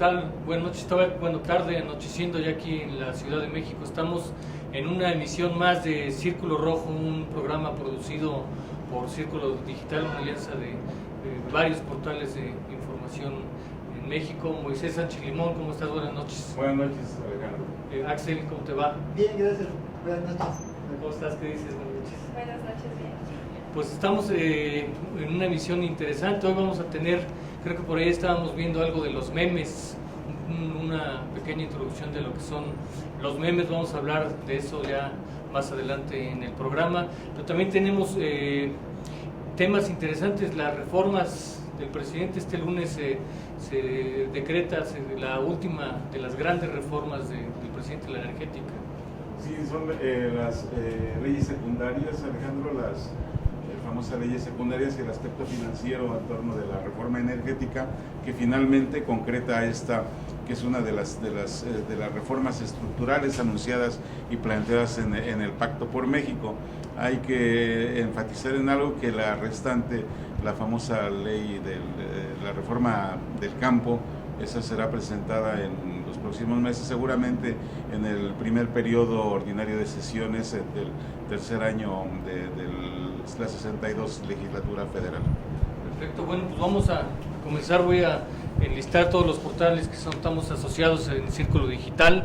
tal? Buenas noches, tarde, anocheciendo ya aquí en la Ciudad de México. Estamos en una emisión más de Círculo Rojo, un programa producido por Círculo Digital, una alianza de varios portales de información en México. Moisés Sánchez Limón, ¿cómo estás? Buenas noches. Buenas noches, Alejandro. Axel, ¿cómo te va? Bien, gracias. Buenas noches. ¿Cómo estás? ¿Qué dices? Buenas noches. Buenas noches, bien. Pues estamos en una emisión interesante. Hoy vamos a tener, creo que por ahí estábamos viendo algo de los memes, una pequeña introducción de lo que son los memes. Vamos a hablar de eso ya más adelante en el programa, pero también tenemos temas interesantes. Las reformas del presidente. Este lunes se decreta la última de las grandes reformas del presidente de la energética. Sí, son las leyes secundarias, Alejandro, las famosas leyes secundarias y el aspecto financiero en torno de la reforma energética, que finalmente concreta esta, que es una de las reformas estructurales anunciadas y planteadas en el Pacto por México. Hay que enfatizar en algo, que la restante, la famosa ley de la reforma del campo, esa será presentada en los próximos meses, seguramente en el primer periodo ordinario de sesiones del tercer año de la 62 legislatura federal. Perfecto, bueno, pues vamos a comenzar. Voy a enlistar todos los portales que estamos asociados en Círculo Digital.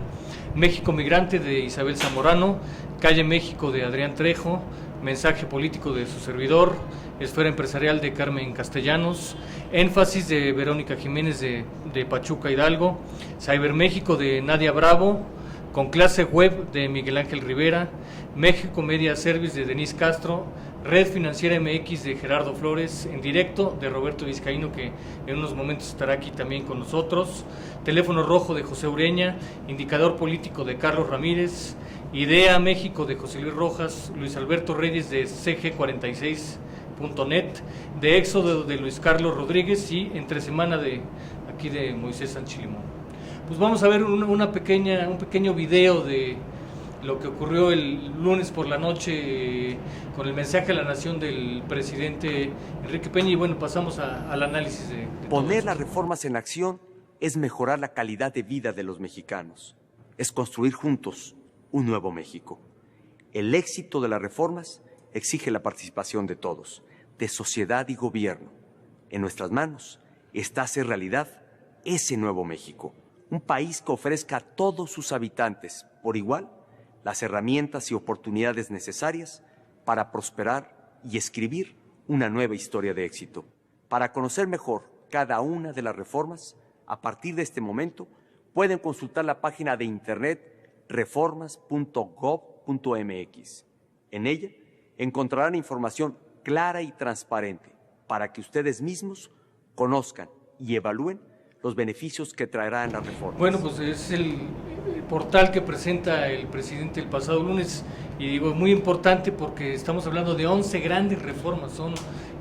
México Migrante, de Isabel Zamorano; Calle México, de Adrián Trejo; Mensaje Político, de su servidor; Esfera Empresarial, de Carmen Castellanos; Énfasis, de Verónica Jiménez, de Pachuca, Hidalgo; Cyber México, de Nadia Bravo; Con Clase Web, de Miguel Ángel Rivera; México Media Service, de Denise Castro; Red Financiera MX, de Gerardo Flores; En Directo, de Roberto Vizcaíno, que en unos momentos estará aquí también con nosotros; Teléfono Rojo, de José Ureña; Indicador Político, de Carlos Ramírez; Idea México, de José Luis Rojas; Luis Alberto Reyes, de CG46.net; de Éxodo, de Luis Carlos Rodríguez; y Entre Semana, de Moisés Sánchez Limón. Pues vamos a ver un pequeño video de lo que ocurrió el lunes por la noche con el mensaje a la nación del presidente Enrique Peña, y bueno, pasamos al análisis de Poner las reformas en acción es mejorar la calidad de vida de los mexicanos, es construir juntos un nuevo México. El éxito de las reformas exige la participación de todos, de sociedad y gobierno. En nuestras manos está hacer realidad ese nuevo México, un país que ofrezca a todos sus habitantes por igual las herramientas y oportunidades necesarias para prosperar y escribir una nueva historia de éxito. Para conocer mejor cada una de las reformas, a partir de este momento pueden consultar la página de internet reformas.gov.mx. En ella encontrarán información clara y transparente para que ustedes mismos conozcan y evalúen los beneficios que traerán las reformas. Bueno, pues es el portal que presenta el presidente el pasado lunes, y digo, muy importante porque estamos hablando de 11 grandes reformas.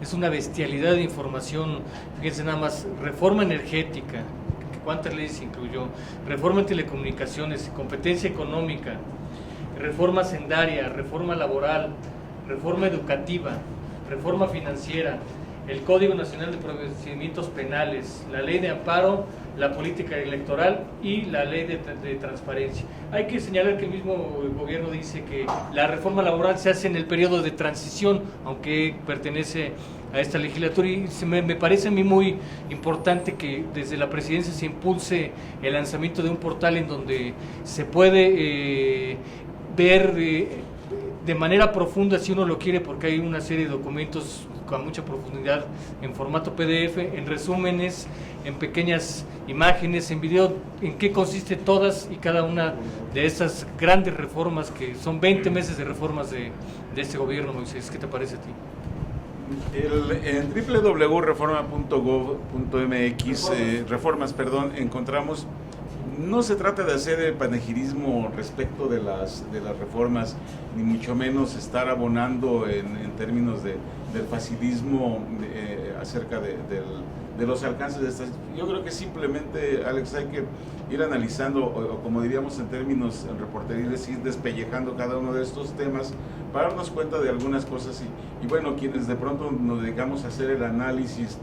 Es una bestialidad de información. Fíjense nada más: reforma energética, ¿cuántas leyes incluyó? Reforma en telecomunicaciones, competencia económica, reforma hacendaria, reforma laboral, reforma educativa, reforma financiera, el Código Nacional de Procedimientos Penales, la Ley de Amparo, la política electoral y la Ley de Transparencia. Hay que señalar que el mismo gobierno dice que la reforma laboral se hace en el periodo de transición, aunque pertenece a esta legislatura, y me parece a mí muy importante que desde la presidencia se impulse el lanzamiento de un portal en donde se puede ver de manera profunda, si uno lo quiere, porque hay una serie de documentos con mucha profundidad en formato PDF, en resúmenes, en pequeñas imágenes, en video, en qué consiste todas y cada una de estas grandes reformas, que son 20 meses de reformas de este gobierno. Moisés, ¿qué te parece a ti? En www.reforma.gov.mx, encontramos. No se trata de hacer panegirismo respecto de las reformas, ni mucho menos estar abonando en términos del facilismo acerca de los alcances de estas. Yo creo que simplemente, Alex, hay que ir analizando, o como diríamos en términos reporteriles, ir despellejando cada uno de estos temas para darnos cuenta de algunas cosas. Y bueno, quienes de pronto nos dedicamos a hacer el análisis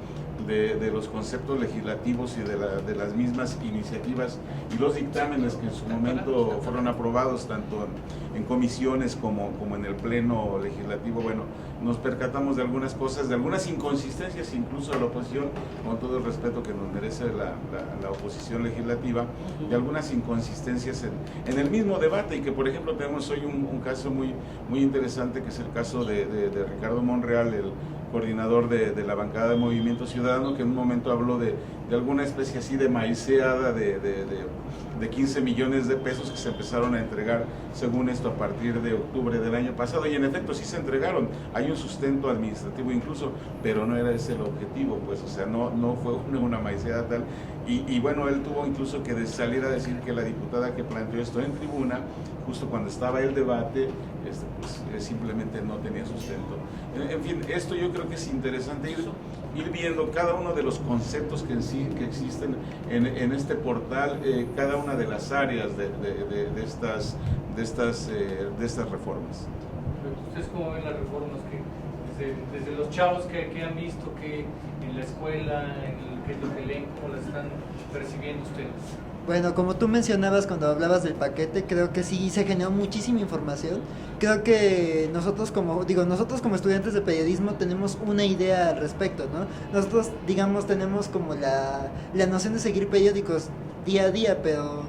de los conceptos legislativos y de las mismas iniciativas y los dictámenes que en su momento fueron aprobados tanto en comisiones como en el pleno legislativo. Bueno, nos percatamos de algunas cosas, de algunas inconsistencias incluso de la oposición, con todo el respeto que nos merece la oposición legislativa, de algunas inconsistencias en el mismo debate, y que por ejemplo tenemos hoy un caso muy interesante, que es el caso de Ricardo Monreal, el coordinador de la bancada de Movimiento Ciudadano, que en un momento habló de alguna especie así de maiceada de 15 millones de pesos que se empezaron a entregar, según esto, a partir de octubre del año pasado, y en efecto sí se entregaron, hay un sustento administrativo incluso, pero no era ese el objetivo, pues, o sea, no fue una maiceada tal, y bueno, él tuvo incluso que salir a decir que la diputada que planteó esto en tribuna, justo cuando estaba el debate, pues simplemente no tenía sustento. En fin, esto yo creo que es interesante ir viendo cada uno de los conceptos que existen en este portal, cada una de las áreas de estas reformas. ¿Ustedes cómo ven las reformas que desde los chavos que han visto, que en la escuela, qué es lo que leen, cómo las están percibiendo ustedes? Bueno, como tú mencionabas cuando hablabas del paquete, creo que sí se generó muchísima información. Creo que nosotros como estudiantes de periodismo tenemos una idea al respecto, ¿no? Nosotros, digamos, tenemos como la noción de seguir periódicos día a día, pero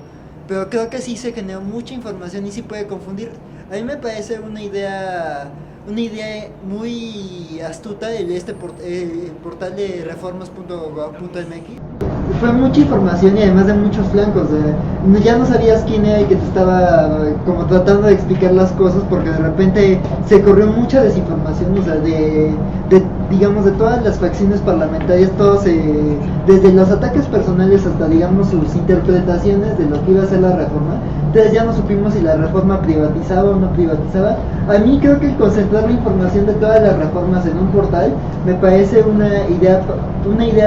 creo que sí se generó mucha información y sí puede confundir. A mí me parece una idea muy astuta el portal de reformas.gov.mx. Fue mucha información y además de muchos flancos. Ya no sabías quién era el que te estaba como tratando de explicar las cosas, porque de repente se corrió mucha desinformación, o sea, digamos, de todas las facciones parlamentarias, todos, desde los ataques personales hasta, digamos, sus interpretaciones de lo que iba a ser la reforma. Entonces ya no supimos si la reforma privatizaba o no privatizaba. A mí creo que concentrar la información de todas las reformas en un portal me parece una idea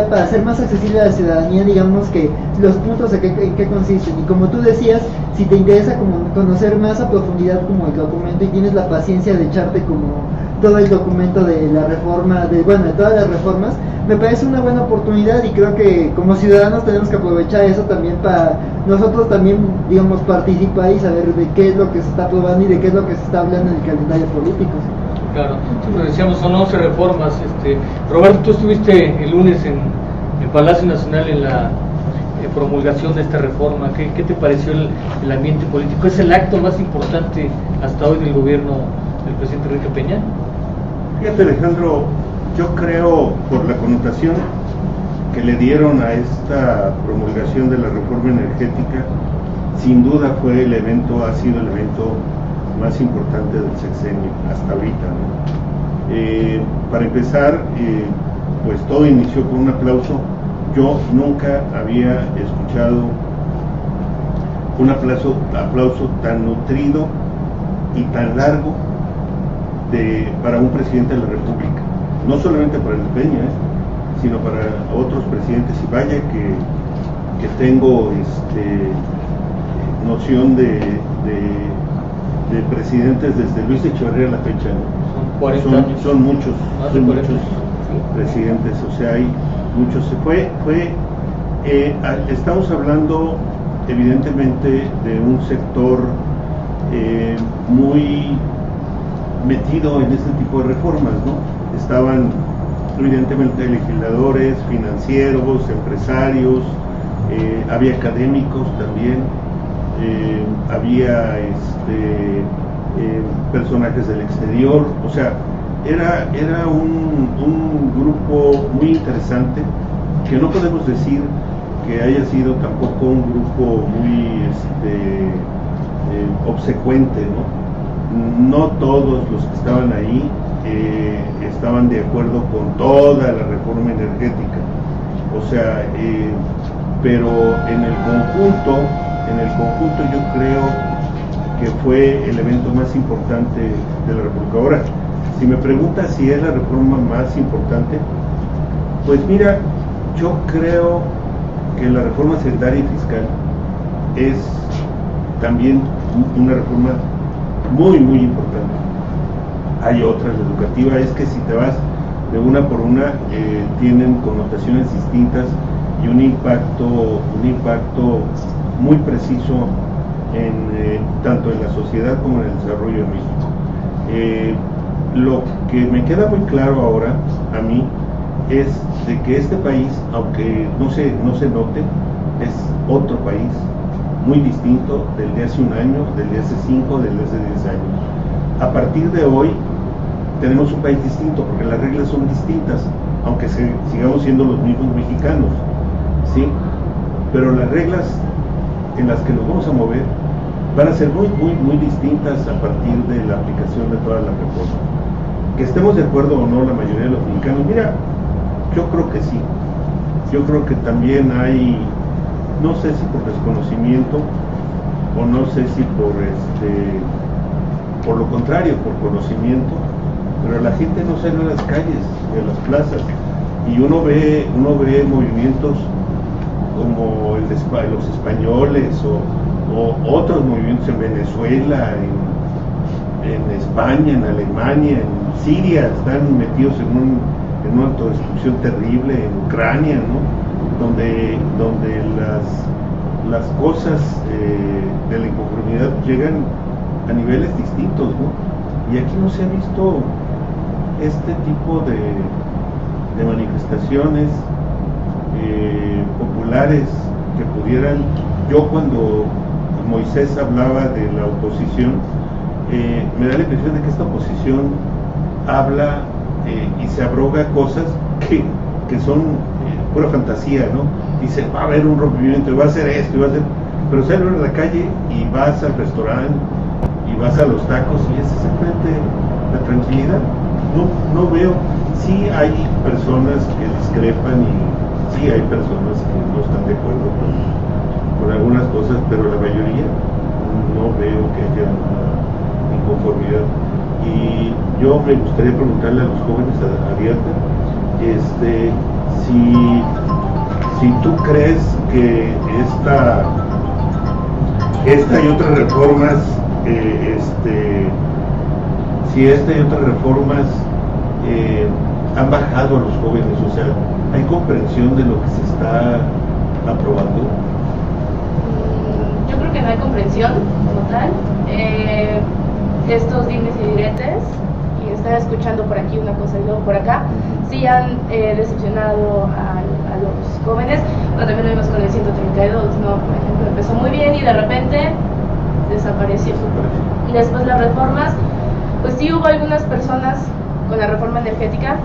para hacer más accesible a la ciudadanía, digamos, que los puntos en qué consisten. Y como tú decías, si te interesa como conocer más a profundidad como el documento y tienes la paciencia de echarte como todo el documento de la reforma, de todas las reformas, me parece una buena oportunidad, y creo que como ciudadanos tenemos que aprovechar eso también para nosotros también, digamos, participar y saber de qué es lo que se está aprobando y de qué es lo que se está hablando en el calendario político. Claro, lo decíamos, son 11 reformas. Roberto, tú estuviste el lunes en Palacio Nacional en la promulgación de esta reforma. ¿Qué te pareció el ambiente político? ¿Es el acto más importante hasta hoy del gobierno del presidente Enrique Peña? Fíjate, Alejandro, yo creo, por la connotación que le dieron a esta promulgación de la reforma energética, sin duda ha sido el evento más importante del sexenio hasta ahorita, ¿no? Para empezar, pues todo inició con un aplauso. Yo nunca había escuchado un aplauso tan nutrido y tan largo para un presidente de la República, no solamente para el de Peña, sino para otros presidentes. Y vaya que tengo noción de presidentes desde Luis Echeverría a la fecha, ¿no? Son 40 años. Son muchos Sí. presidentes, o sea, hay muchos. Estamos hablando evidentemente de un sector muy metido en este tipo de reformas, ¿no? Estaban evidentemente legisladores, financieros, empresarios, había académicos también, había personajes del exterior, o sea, era un grupo muy interesante, que no podemos decir que haya sido tampoco un grupo muy obsecuente, ¿no? No todos los que estaban ahí estaban de acuerdo con toda la reforma energética, o sea, pero en el conjunto yo creo que fue el evento más importante de la República. Ahora, si me preguntas si es la reforma más importante, pues mira, yo creo que la reforma sanitaria y fiscal es también una reforma muy, muy importante. Hay otras, la educativa. Es que si te vas de una por una tienen connotaciones distintas y un impacto muy preciso tanto en la sociedad como en el desarrollo de México. Lo que me queda muy claro ahora a mí es de que este país, aunque no se note, es otro país muy distinto del de hace un año, del de hace 5, del de hace 10 años. A partir de hoy tenemos un país distinto porque las reglas son distintas, aunque sigamos siendo los mismos mexicanos, ¿sí? Pero las reglas en las que nos vamos a mover van a ser muy distintas a partir de la aplicación de todas las reformas. Que estemos de acuerdo o no la mayoría de los mexicanos, mira, yo creo que sí. Yo creo que también hay, no sé si por desconocimiento o no sé si por lo contrario, por conocimiento, pero la gente no sale a las calles, a las plazas, y uno ve movimientos como el de los españoles o otros movimientos en Venezuela, en España, en Alemania, en Siria, están metidos en una autodestrucción terrible, en Ucrania, ¿no? donde las cosas de la inconformidad llegan a niveles distintos, ¿no? Y aquí no se ha visto este tipo de manifestaciones populares que pudieran. Yo cuando Moisés hablaba de la oposición, me da la impresión de que esta oposición habla y se abroga cosas que son pura fantasía, ¿no? Dice, va a haber un rompimiento, y va a hacer esto, y va a hacer... Pero sales a la calle y vas al restaurante y vas a los tacos y es simplemente la tranquilidad. No veo, sí hay personas que discrepan y sí hay personas que no están de acuerdo con algunas cosas, pero la mayoría no veo que haya una inconformidad. Y yo me gustaría preguntarle a los jóvenes, a Diana, si tú crees que esta y otras reformas, si esta y otras reformas han bajado a los jóvenes, o sea, ¿hay comprensión de lo que se está aprobando? Yo creo que no hay comprensión como tal. Estos dimes y diretes, y estar escuchando por aquí una cosa y luego por acá, sí han decepcionado a los jóvenes. Bueno, también lo vimos con el 132, ¿no? Por ejemplo, empezó muy bien y de repente desapareció. Y después las reformas, pues sí hubo algunas personas con la reforma energética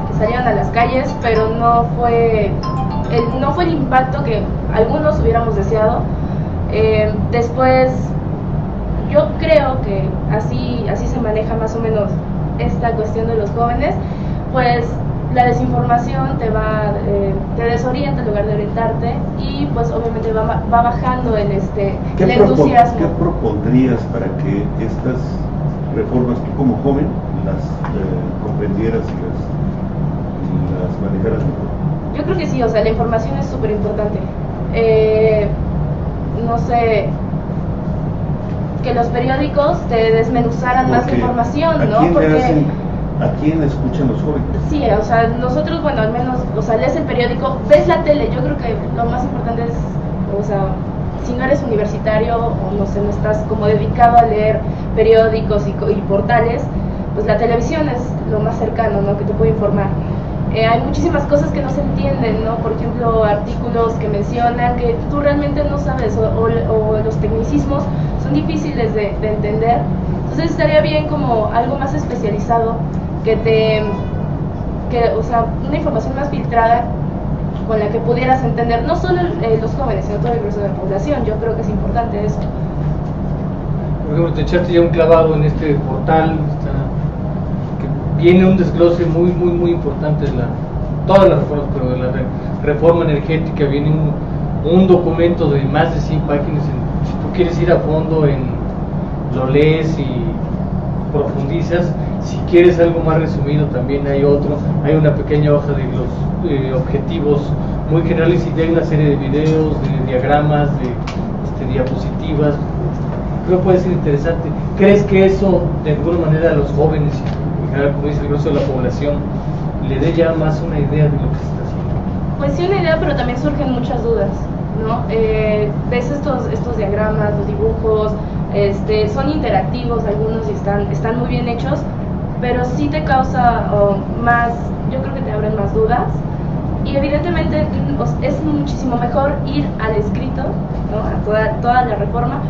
que salieron a las calles, pero no fue el impacto que algunos hubiéramos deseado. Después yo creo que así se maneja más o menos esta cuestión de los jóvenes, pues la desinformación te desorienta en lugar de orientarte y pues obviamente va bajando el entusiasmo. ¿Qué propondrías para que estas reformas, tú como joven, las comprendieras y las manejaras mejor? Yo creo que sí, o sea, la información es súper importante. No sé, que los periódicos te desmenuzaran más la información, ¿no? ¿A quién escuchan los jóvenes? Sí, o sea, nosotros, bueno, al menos, o sea, lees el periódico, ves la tele. Yo creo que lo más importante es, o sea, si no eres universitario o no sé, no estás como dedicado a leer periódicos y portales, pues la televisión es lo más cercano, ¿no? Que te puede informar. Hay muchísimas cosas que no se entienden, ¿no? Por ejemplo, artículos que mencionan que tú realmente no sabes o los tecnicismos son difíciles de entender. Entonces estaría bien como algo más especializado o sea, una información más filtrada con la que pudieras entender no solo los jóvenes, sino todo el grueso de la población. Yo creo que es importante eso. Por ejemplo, te echaste ya un clavado en este portal, que viene un desglose muy importante de todas las reformas, pero de la reforma energética viene un documento de más de 100 páginas. Si tú quieres ir a fondo, lo lees y profundizas. Si quieres algo más resumido, también hay una pequeña hoja de los objetivos muy generales y hay una serie de videos, de diagramas, de diapositivas. Creo que puede ser interesante. ¿Crees que eso de alguna manera a los jóvenes, en general, como dice el grueso de la población, le dé ya más una idea de lo que se está haciendo? Pues sí, una idea, pero también surgen muchas dudas, ¿no? Ves estos diagramas, los dibujos, son interactivos algunos y están muy bien hechos, pero sí te causa más, yo creo que te abren más dudas. Y evidentemente es muchísimo mejor ir al escrito, ¿no? A toda la reforma.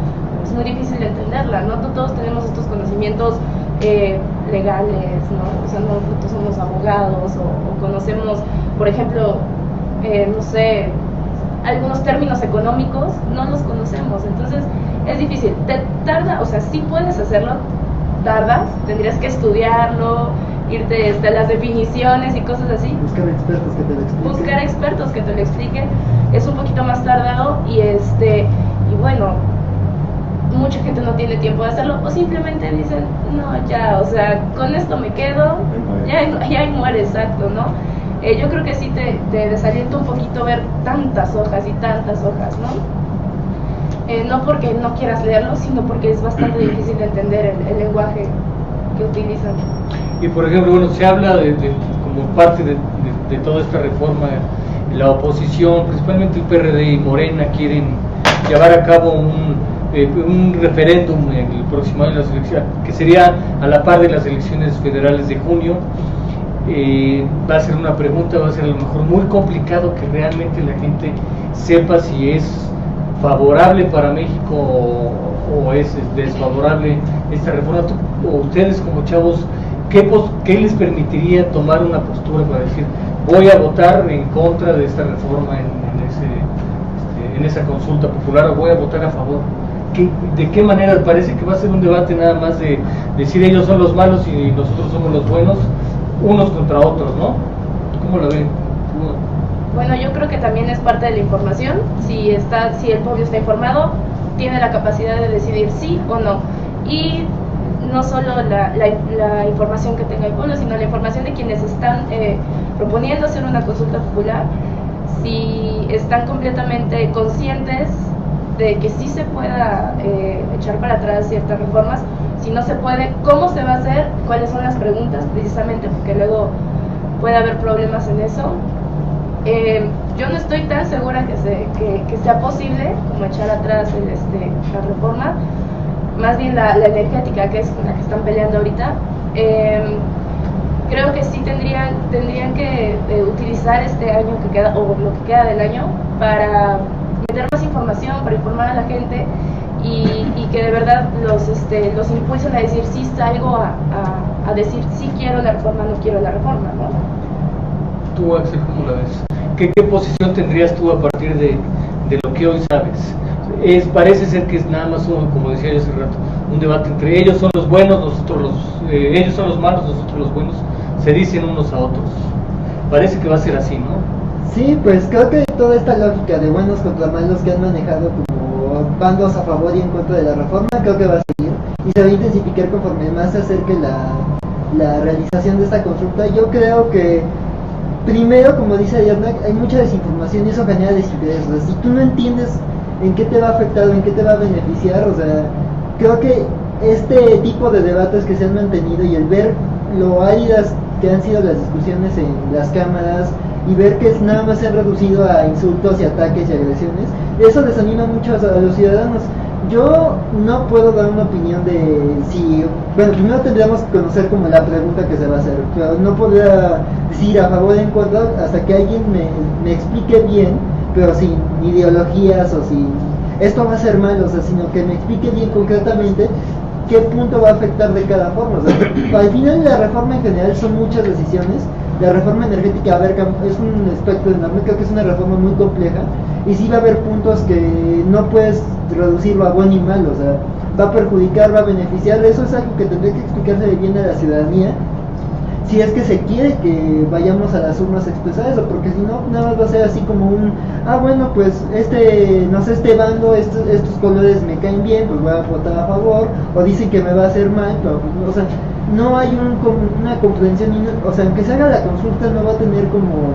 Es muy difícil de entenderla, ¿no? No todos tenemos estos conocimientos legales, ¿no? O sea, no todos somos abogados o conocemos, por ejemplo, no sé, algunos términos económicos, no los conocemos, entonces es difícil. Te tarda, o sea, sí puedes hacerlo, tardas, tendrías que estudiarlo, irte a las definiciones y cosas así. Buscar expertos que te lo expliquen. Buscar expertos que te lo expliquen es un poquito más tardado y bueno, mucha gente no tiene tiempo de hacerlo o simplemente dicen, no, ya, o sea, con esto me quedo, ya muere, exacto, ¿no? Yo creo que sí te desalienta un poquito ver tantas hojas, ¿no? No porque no quieras leerlo, sino porque es bastante difícil de entender el lenguaje que utilizan. Y por ejemplo, bueno, se habla como parte de toda esta reforma, la oposición, principalmente el PRD y Morena, quieren llevar a cabo un referéndum en el próximo año de las elecciones, que sería a la par de las elecciones federales de junio. Va a ser una pregunta, va a ser a lo mejor muy complicado que realmente la gente sepa si es favorable para México o es desfavorable esta reforma. O ustedes como chavos, ¿qué les permitiría tomar una postura para decir voy a votar en contra de esta reforma en esa consulta popular o voy a votar a favor? ¿De qué manera? Parece que va a ser un debate nada más de decir ellos son los malos y nosotros somos los buenos, unos contra otros, ¿no? ¿Cómo lo ven? Bueno, yo creo que también es parte de la información. Si el pueblo está informado, tiene la capacidad de decidir sí o no. Y no solo la información que tenga el pueblo, sino la información de quienes están proponiendo hacer una consulta popular, si están completamente conscientes de que sí se pueda echar para atrás ciertas reformas, si no se puede, cómo se va a hacer, cuáles son las preguntas, precisamente porque luego puede haber problemas en eso. Yo no estoy tan segura que sea posible como echar atrás la reforma, más bien la energética, que es con la que están peleando ahorita. Creo que sí tendrían que utilizar este año que queda, o lo que queda del año, para meter más información, para informar a la gente y que de verdad los impulsen a decir sí salgo a decir sí quiero la reforma, no quiero la reforma, ¿no? Tú, Axel, ¿cómo la ves? ¿Qué posición tendrías tú a partir de lo que hoy sabes? Parece ser que es nada más, como decía yo hace rato, un debate entre ellos son los buenos, ellos son los malos, nosotros los buenos, se dicen unos a otros. Parece que va a ser así, ¿no? Sí, pues creo que toda esta lógica de buenos contra malos que han manejado como bandos a favor y en contra de la reforma, creo que va a seguir y se va a intensificar conforme más se acerque la realización de esta consulta. Yo creo que primero, como dice Ariadna, hay mucha desinformación y eso genera desinterés. O sea, si tú no entiendes en qué te va a afectar o en qué te va a beneficiar, o sea, creo que este tipo de debates que se han mantenido y el ver lo áridas que han sido las discusiones en las cámaras y ver que nada más se han reducido a insultos y ataques y agresiones, eso desanima mucho a los ciudadanos. Yo no puedo dar una opinión de si, bueno, primero tendríamos que conocer como la pregunta que se va a hacer, pero no podría decir a favor o en contra hasta que alguien me explique bien, pero sin ideologías o sin esto va a ser malo, o sea, sino que me explique bien concretamente qué punto va a afectar de cada forma. O sea, al final la reforma en general son muchas decisiones. La reforma energética es un espectro enorme, creo que es una reforma muy compleja y sí va a haber puntos que no puedes reducirlo a bueno y malo, o sea, va a perjudicar, va a beneficiar. Eso es algo que tendría que explicarse bien a la ciudadanía si es que se quiere que vayamos a las urnas a expresar eso, porque si no, nada más va a ser así como bueno, pues no sé, este bando, estos colores me caen bien, pues voy a votar a favor, o dicen que me va a hacer mal, pero pues, o sea, no hay una comprensión, o sea, aunque se haga la consulta no va a tener como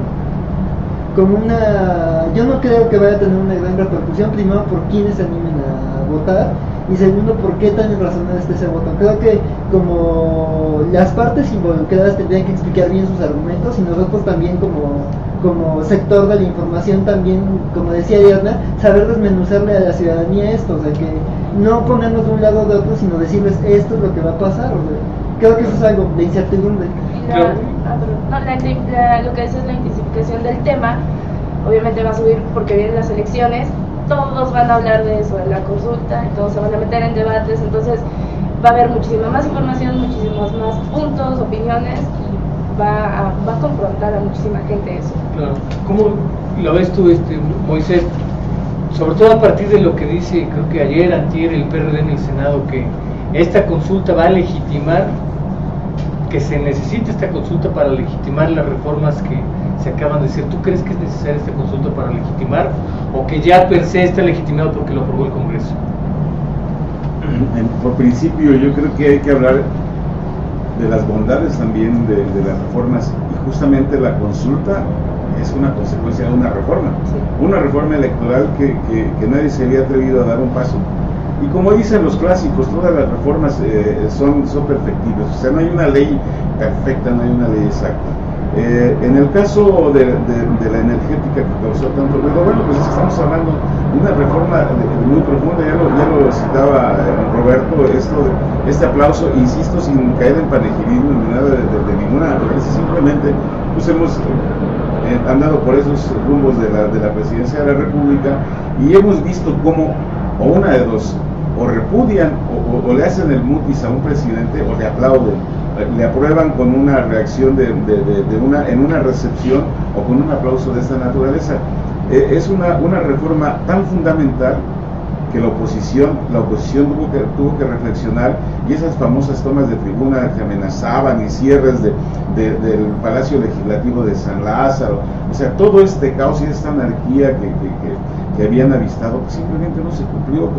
yo no creo que vaya a tener una gran repercusión, primero por quienes se animen a votar, Y segundo, ¿por qué tan irrazonable está ese voto? Creo que como las partes involucradas tendrían que explicar bien sus argumentos y nosotros también como sector de la información también, como decía Diana, saber desmenuzarle a la ciudadanía esto, o sea, que no ponernos de un lado o de otro, sino decirles esto es lo que va a pasar. O sea, creo que eso es algo de incertidumbre. Lo que dice es la intensificación del tema, obviamente va a subir porque vienen las elecciones, todos van a hablar de eso, de la consulta, y todos se van a meter en debates, entonces va a haber muchísima más información, muchísimos más puntos, opiniones, y va a confrontar a muchísima gente eso. Claro. ¿Cómo lo ves tú, Moisés? Sobre todo a partir de lo que dice, creo que ayer, antier, el PRD en el Senado, que esta consulta va a legitimar, que se necesita esta consulta para legitimar las reformas que se acaban de hacer. ¿Tú crees que es necesaria esta consulta para legitimar, o que ya per se está legitimado porque lo aprobó el Congreso? Por principio, yo creo que hay que hablar de las bondades también de las reformas, y justamente la consulta es una consecuencia de una reforma electoral que nadie se había atrevido a dar un paso. Y como dicen los clásicos, todas las reformas son perfectibles, o sea, no hay una ley perfecta, no hay una ley exacta. En el caso de la energética que causó tanto ruido, bueno, pues estamos hablando de una reforma muy profunda, ya lo citaba Roberto, este aplauso, insisto, sin caer en panegirismo ni nada de ninguna naturaleza, simplemente pues hemos andado por esos rumbos de la presidencia de la República y hemos visto cómo, o una de dos, o repudian o le hacen el mutis a un presidente, o le aplauden, le aprueban con una reacción en una recepción o con un aplauso de esta naturaleza. Es una reforma tan fundamental que la oposición tuvo que reflexionar, y esas famosas tomas de tribuna que amenazaban y cierres del Palacio Legislativo de San Lázaro, o sea, todo este caos y esta anarquía que habían avistado, pues simplemente no se cumplió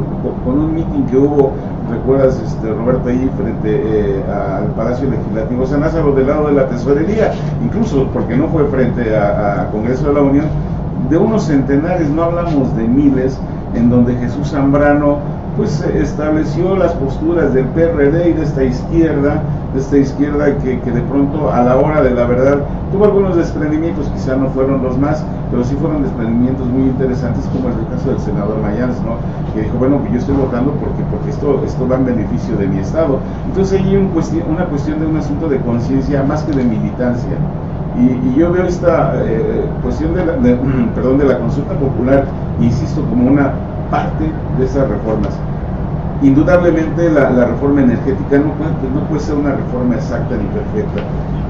con un mitin que hubo, recuerdas, Roberto, ahí frente al Palacio Legislativo de San Lázaro, del lado de la Tesorería, incluso porque no fue frente a Congreso de la Unión, de unos centenares, no hablamos de miles, en donde Jesús Zambrano pues estableció las posturas del PRD y de esta izquierda que de pronto a la hora de la verdad tuvo algunos desprendimientos, quizá no fueron los más, pero sí fueron desprendimientos muy interesantes, como es el caso del senador Mayans, ¿no? Que dijo, bueno, que yo estoy votando porque esto va en beneficio de mi estado. Entonces hay una cuestión de un asunto de conciencia más que de militancia. Y yo veo esta cuestión de la consulta popular, insisto, como una parte de esas reformas. Indudablemente la reforma energética no puede ser una reforma exacta ni perfecta.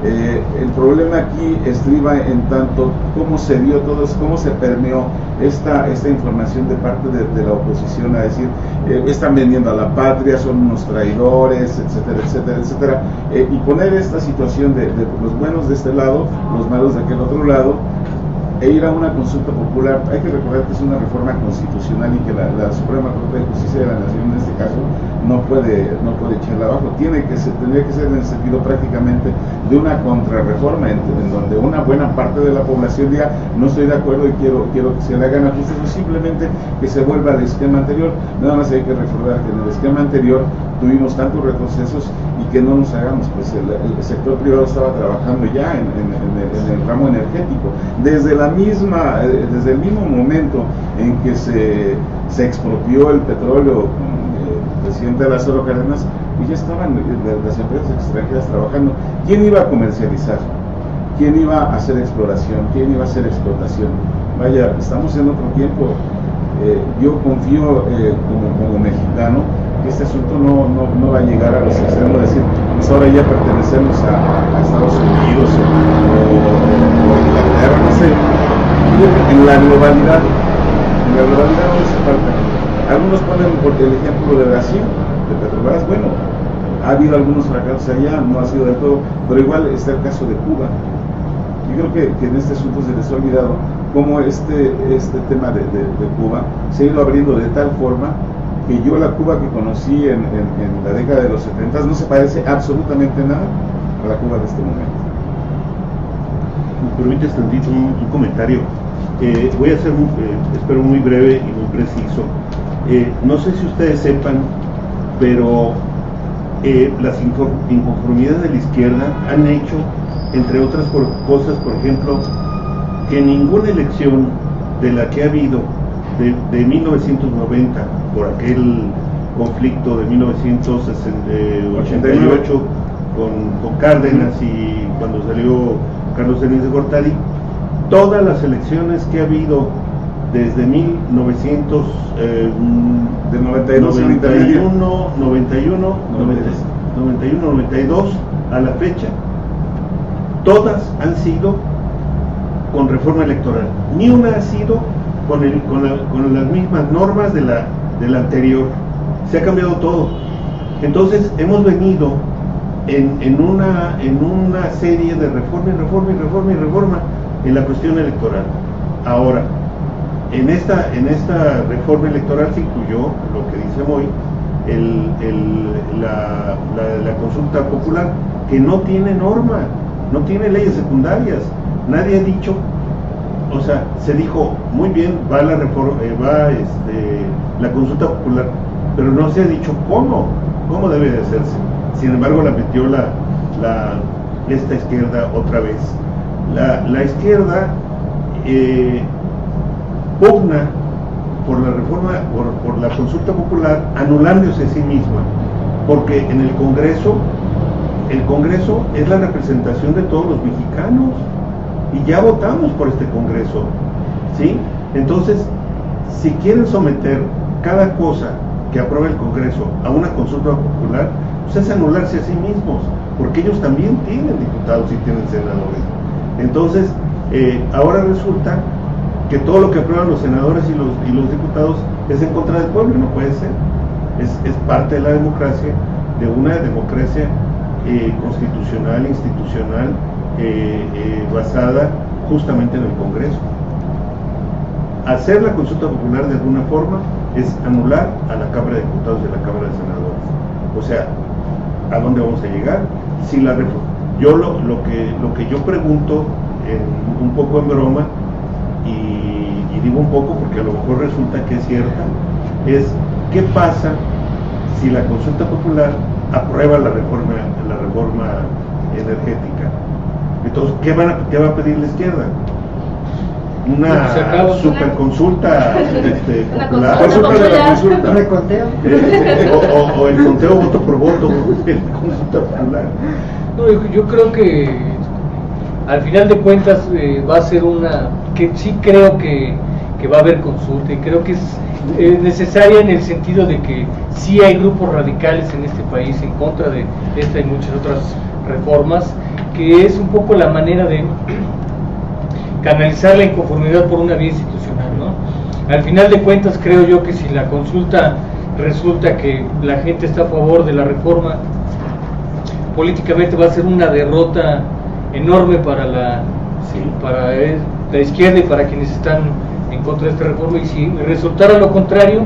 El problema aquí estriba en tanto cómo se dio todo, cómo se permeó esta información de parte de la oposición, a decir, están vendiendo a la patria, son unos traidores, etcétera, etcétera, etcétera, y poner esta situación de los buenos de este lado, los malos de aquel otro lado, e ir a una consulta popular. Hay que recordar que es una reforma constitucional y que la Suprema Corte de Justicia de la Nación en este caso no puede echarla abajo. Tendría que ser en el sentido prácticamente de una contrarreforma en donde una buena parte de la población diga, no estoy de acuerdo y quiero que se le hagan ajustes, o simplemente que se vuelva al esquema anterior. Nada más hay que recordar que en el esquema anterior tuvimos tantos retrocesos y que no nos hagamos, pues el sector privado estaba trabajando ya en el ramo energético. Desde el mismo momento en que se expropió el petróleo con el presidente Lázaro Cárdenas, pues ya estaban las empresas extranjeras trabajando. ¿Quién iba a comercializar? ¿Quién iba a hacer exploración? ¿Quién iba a hacer explotación? Vaya, estamos en otro tiempo. Yo confío como mexicano que este asunto no va a llegar a los extremos de decir, pues ahora ya pertenecemos a Estados Unidos o Inglaterra, no sé. En la globalidad no hace falta. Algunos ponen el ejemplo de Brasil, de Petrobras. Bueno, ha habido algunos fracasos allá, no ha sido del todo, pero igual está el caso de Cuba. Yo creo que en este asunto se les ha olvidado cómo este tema de Cuba se ha ido abriendo de tal forma que yo la Cuba que conocí en la década de los 70 no se parece absolutamente nada a la Cuba de este momento. ¿Me permites tantito un comentario? Voy a ser, espero, muy breve y muy preciso. No sé si ustedes sepan pero las inconformidades de la izquierda han hecho, entre otras cosas, por ejemplo, que ninguna elección de la que ha habido de 1990, por aquel conflicto de 1988 con Cárdenas y cuando salió Carlos Salinas de Gortari, todas las elecciones que ha habido desde 1991, 92 a la fecha, todas han sido con reforma electoral. Ni una ha sido con las mismas normas de la anterior. Se ha cambiado todo. Entonces hemos venido en una serie de reforma en la cuestión electoral. Ahora, en esta reforma electoral se incluyó lo que dice hoy, la consulta popular, que no tiene norma, no tiene leyes secundarias. Nadie ha dicho, o sea, se dijo muy bien, va la consulta popular, pero no se ha dicho cómo debe de hacerse. Sin embargo, la metió esta izquierda otra vez. La izquierda pugna por la reforma, por la consulta popular, anulándose a sí misma, porque en el Congreso es la representación de todos los mexicanos y ya votamos por este Congreso, ¿sí? Entonces, si quieren someter cada cosa que aprueba el Congreso a una consulta popular, pues es anularse a sí mismos, porque ellos también tienen diputados y tienen senadores. Entonces, ahora resulta que todo lo que aprueban los senadores y los diputados es en contra del pueblo. No puede ser. Es parte de la democracia, de una democracia constitucional, institucional, basada justamente en el Congreso. Hacer la consulta popular de alguna forma es anular a la Cámara de Diputados y a la Cámara de Senadores. O sea, ¿a dónde vamos a llegar? Si lo que yo pregunto, un poco en broma, y digo un poco porque a lo mejor resulta que es cierta, es ¿qué pasa si la consulta popular aprueba la reforma energética? Entonces, ¿qué va a pedir la izquierda? Una superconsulta popular, ¿Un reconteo? o el conteo voto por voto, el consulta popular. No, yo creo que al final de cuentas va a ser que sí creo que va a haber consulta, y creo que es necesaria en el sentido de que sí hay grupos radicales en este país en contra de esta y muchas otras reformas, que es un poco la manera de canalizar la inconformidad por una vía institucional, ¿no? Al final de cuentas creo yo que si la consulta resulta que la gente está a favor de la reforma, políticamente va a ser una derrota enorme para la izquierda y para quienes están en contra de esta reforma, y si resultara lo contrario,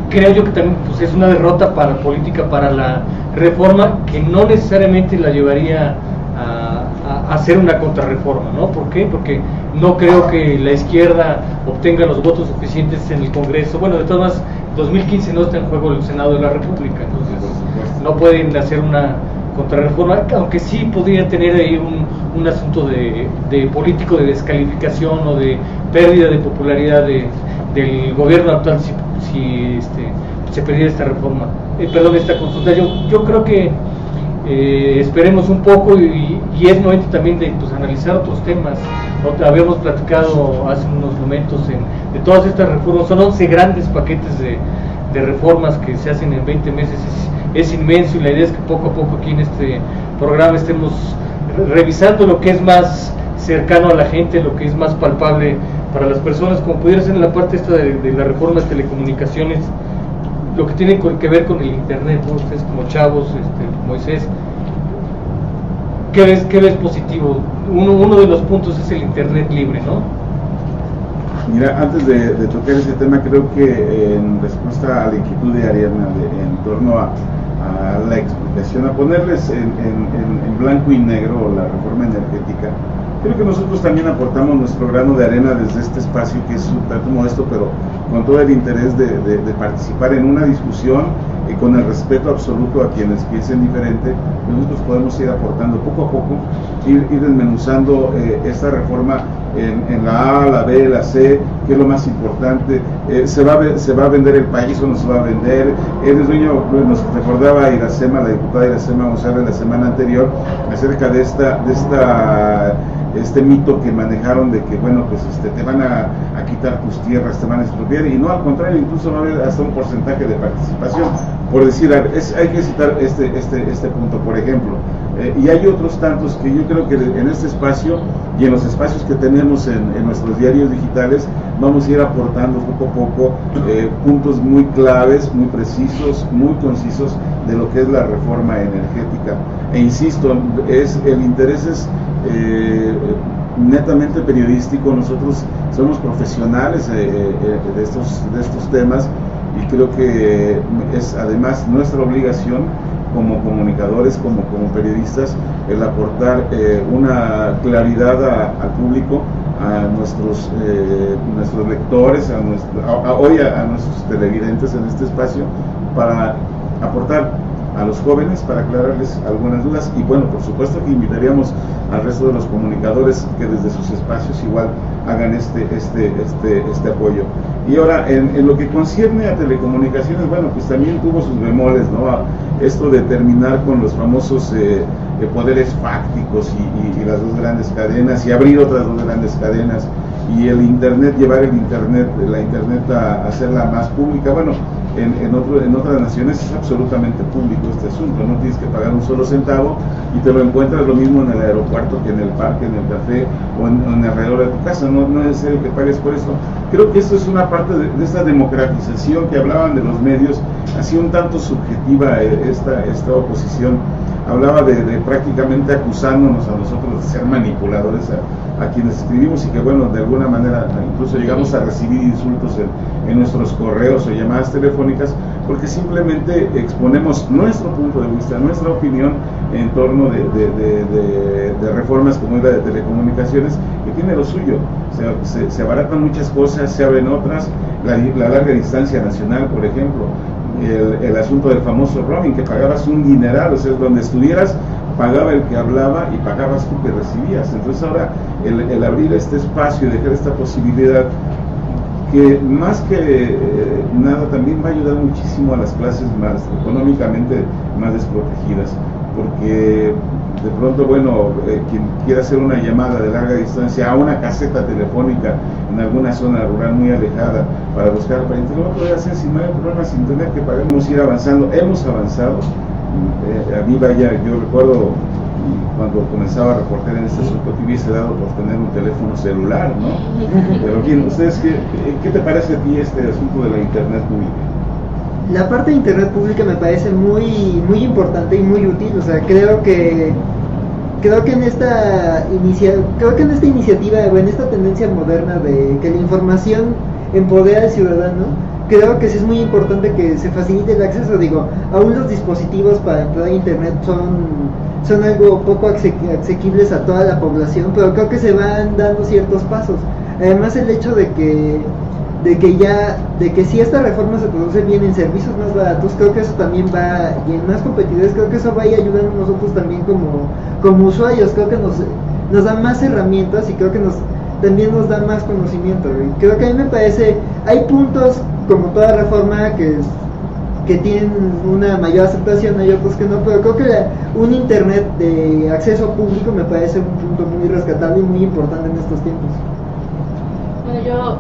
creo yo que también pues, es una derrota política para la reforma, que no necesariamente la llevaría a hacer una contrarreforma, ¿no? ¿Por qué? Porque no creo que la izquierda obtenga los votos suficientes en el Congreso. Bueno, de todas maneras, 2015 no está en juego el Senado de la República, entonces no pueden hacer una contrarreforma, aunque sí podría tener ahí un asunto de político de descalificación o de pérdida de popularidad del gobierno actual si se perdiera esta reforma, esta consulta. Yo creo que esperemos un poco y es momento también de analizar otros temas. Habíamos platicado hace unos momentos de todas estas reformas. Son 11 grandes paquetes de reformas que se hacen en 20 meses. Es inmenso, y la idea es que poco a poco aquí en este programa estemos revisando lo que es más cercano a la gente, lo que es más palpable para las personas, como pudiera ser en la parte esta de la reforma de telecomunicaciones, lo que tiene que ver con el internet, ¿no? Ustedes como chavos, Moisés, ¿qué ves positivo? Uno de los puntos es el internet libre, ¿no? Mira, antes de tocar ese tema, creo que en respuesta a la inquietud de Ariadna en torno a la explicación, a ponerles en blanco y negro la reforma energética, creo que nosotros también aportamos nuestro grano de arena desde este espacio, que es un tanto modesto, pero con todo el interés de participar en una discusión con el respeto absoluto a quienes piensen diferente, nosotros podemos ir aportando poco a poco, ir desmenuzando esta reforma en la A, la B, la C, qué es lo más importante, se va a vender el país o no se va a vender. Eres dueño, nos recordaba Iracema, la diputada Iracema González la semana anterior, acerca de este mito que manejaron de que, bueno, pues te van a quitar tus tierras, te van a expropiar, y no, al contrario, incluso va a haber hasta un porcentaje de participación. Por decir, hay que citar este punto, por ejemplo, y hay otros tantos que yo creo que en este espacio y en los espacios que tenemos en nuestros diarios digitales vamos a ir aportando poco a poco puntos muy claves, muy precisos, muy concisos de lo que es la reforma energética. E insisto, el interés es netamente periodístico. Nosotros somos profesionales de estos temas, y creo que es además nuestra obligación como comunicadores, como periodistas, el aportar una claridad al público, a nuestros lectores, hoy a nuestros televidentes en este espacio, para aportar a los jóvenes, para aclararles algunas dudas. Y bueno, por supuesto que invitaríamos al resto de los comunicadores que desde sus espacios igual hagan este apoyo. Y ahora, en lo que concierne a telecomunicaciones, bueno, pues también tuvo sus bemoles, ¿no? Esto de terminar con los famosos poderes fácticos y las dos grandes cadenas, y abrir otras dos grandes cadenas, y el internet, llevar la internet a hacerla más pública. Bueno, en otras naciones es absolutamente público este asunto, no tienes que pagar un solo centavo y te lo encuentras lo mismo en el aeropuerto que en el parque, en el café o en alrededor de tu casa, no es necesario que pagues por eso. Creo que esto es una parte de esta democratización que hablaban de los medios, así un tanto subjetiva esta oposición. Hablaba de prácticamente acusándonos a nosotros de ser manipuladores a quienes escribimos, y que bueno, de alguna manera incluso llegamos a recibir insultos en nuestros correos o llamadas telefónicas, porque simplemente exponemos nuestro punto de vista, nuestra opinión en torno de reformas como es la de telecomunicaciones, que tiene lo suyo. Se abaratan muchas cosas, se abren otras, la larga distancia nacional, por ejemplo, el asunto del famoso roaming, que pagabas un dineral, o sea, donde estuvieras pagaba el que hablaba y pagabas tú que recibías. Entonces ahora el abrir este espacio y dejar esta posibilidad, que más que nada también va a ayudar muchísimo a las clases más económicamente más desprotegidas, porque de pronto, bueno, quien quiera hacer una llamada de larga distancia a una caseta telefónica en alguna zona rural muy alejada para buscar al pariente, lo va a poder hacer sin mayor problema, sin tener que pagar. Vamos a ir avanzando, hemos avanzado. A mí, vaya, yo recuerdo cuando comenzaba a reportar en este asunto que hubiese dado por tener un teléfono celular, ¿no? Pero bien, ¿ustedes qué te parece a ti este asunto de la internet pública? La parte de internet pública me parece muy importante y muy útil. O sea, creo que en esta iniciativa o en esta tendencia moderna de que la información empodera al ciudadano, creo que sí es muy importante que se facilite el acceso. Digo, aún los dispositivos para emplear internet son algo poco asequibles a toda la población, pero creo que se van dando ciertos pasos. Además, el hecho de que si esta reforma se produce bien en servicios más baratos, creo que eso también va, y en más competidores, creo que eso va a ir ayudando a nosotros también como usuarios. Creo que nos da más herramientas, y creo que también nos da más conocimiento. Y creo que a mí me parece, hay puntos como toda reforma que tienen una mayor aceptación, hay otros que no, pero creo que un internet de acceso público me parece un punto muy rescatable y muy importante en estos tiempos. Bueno, yo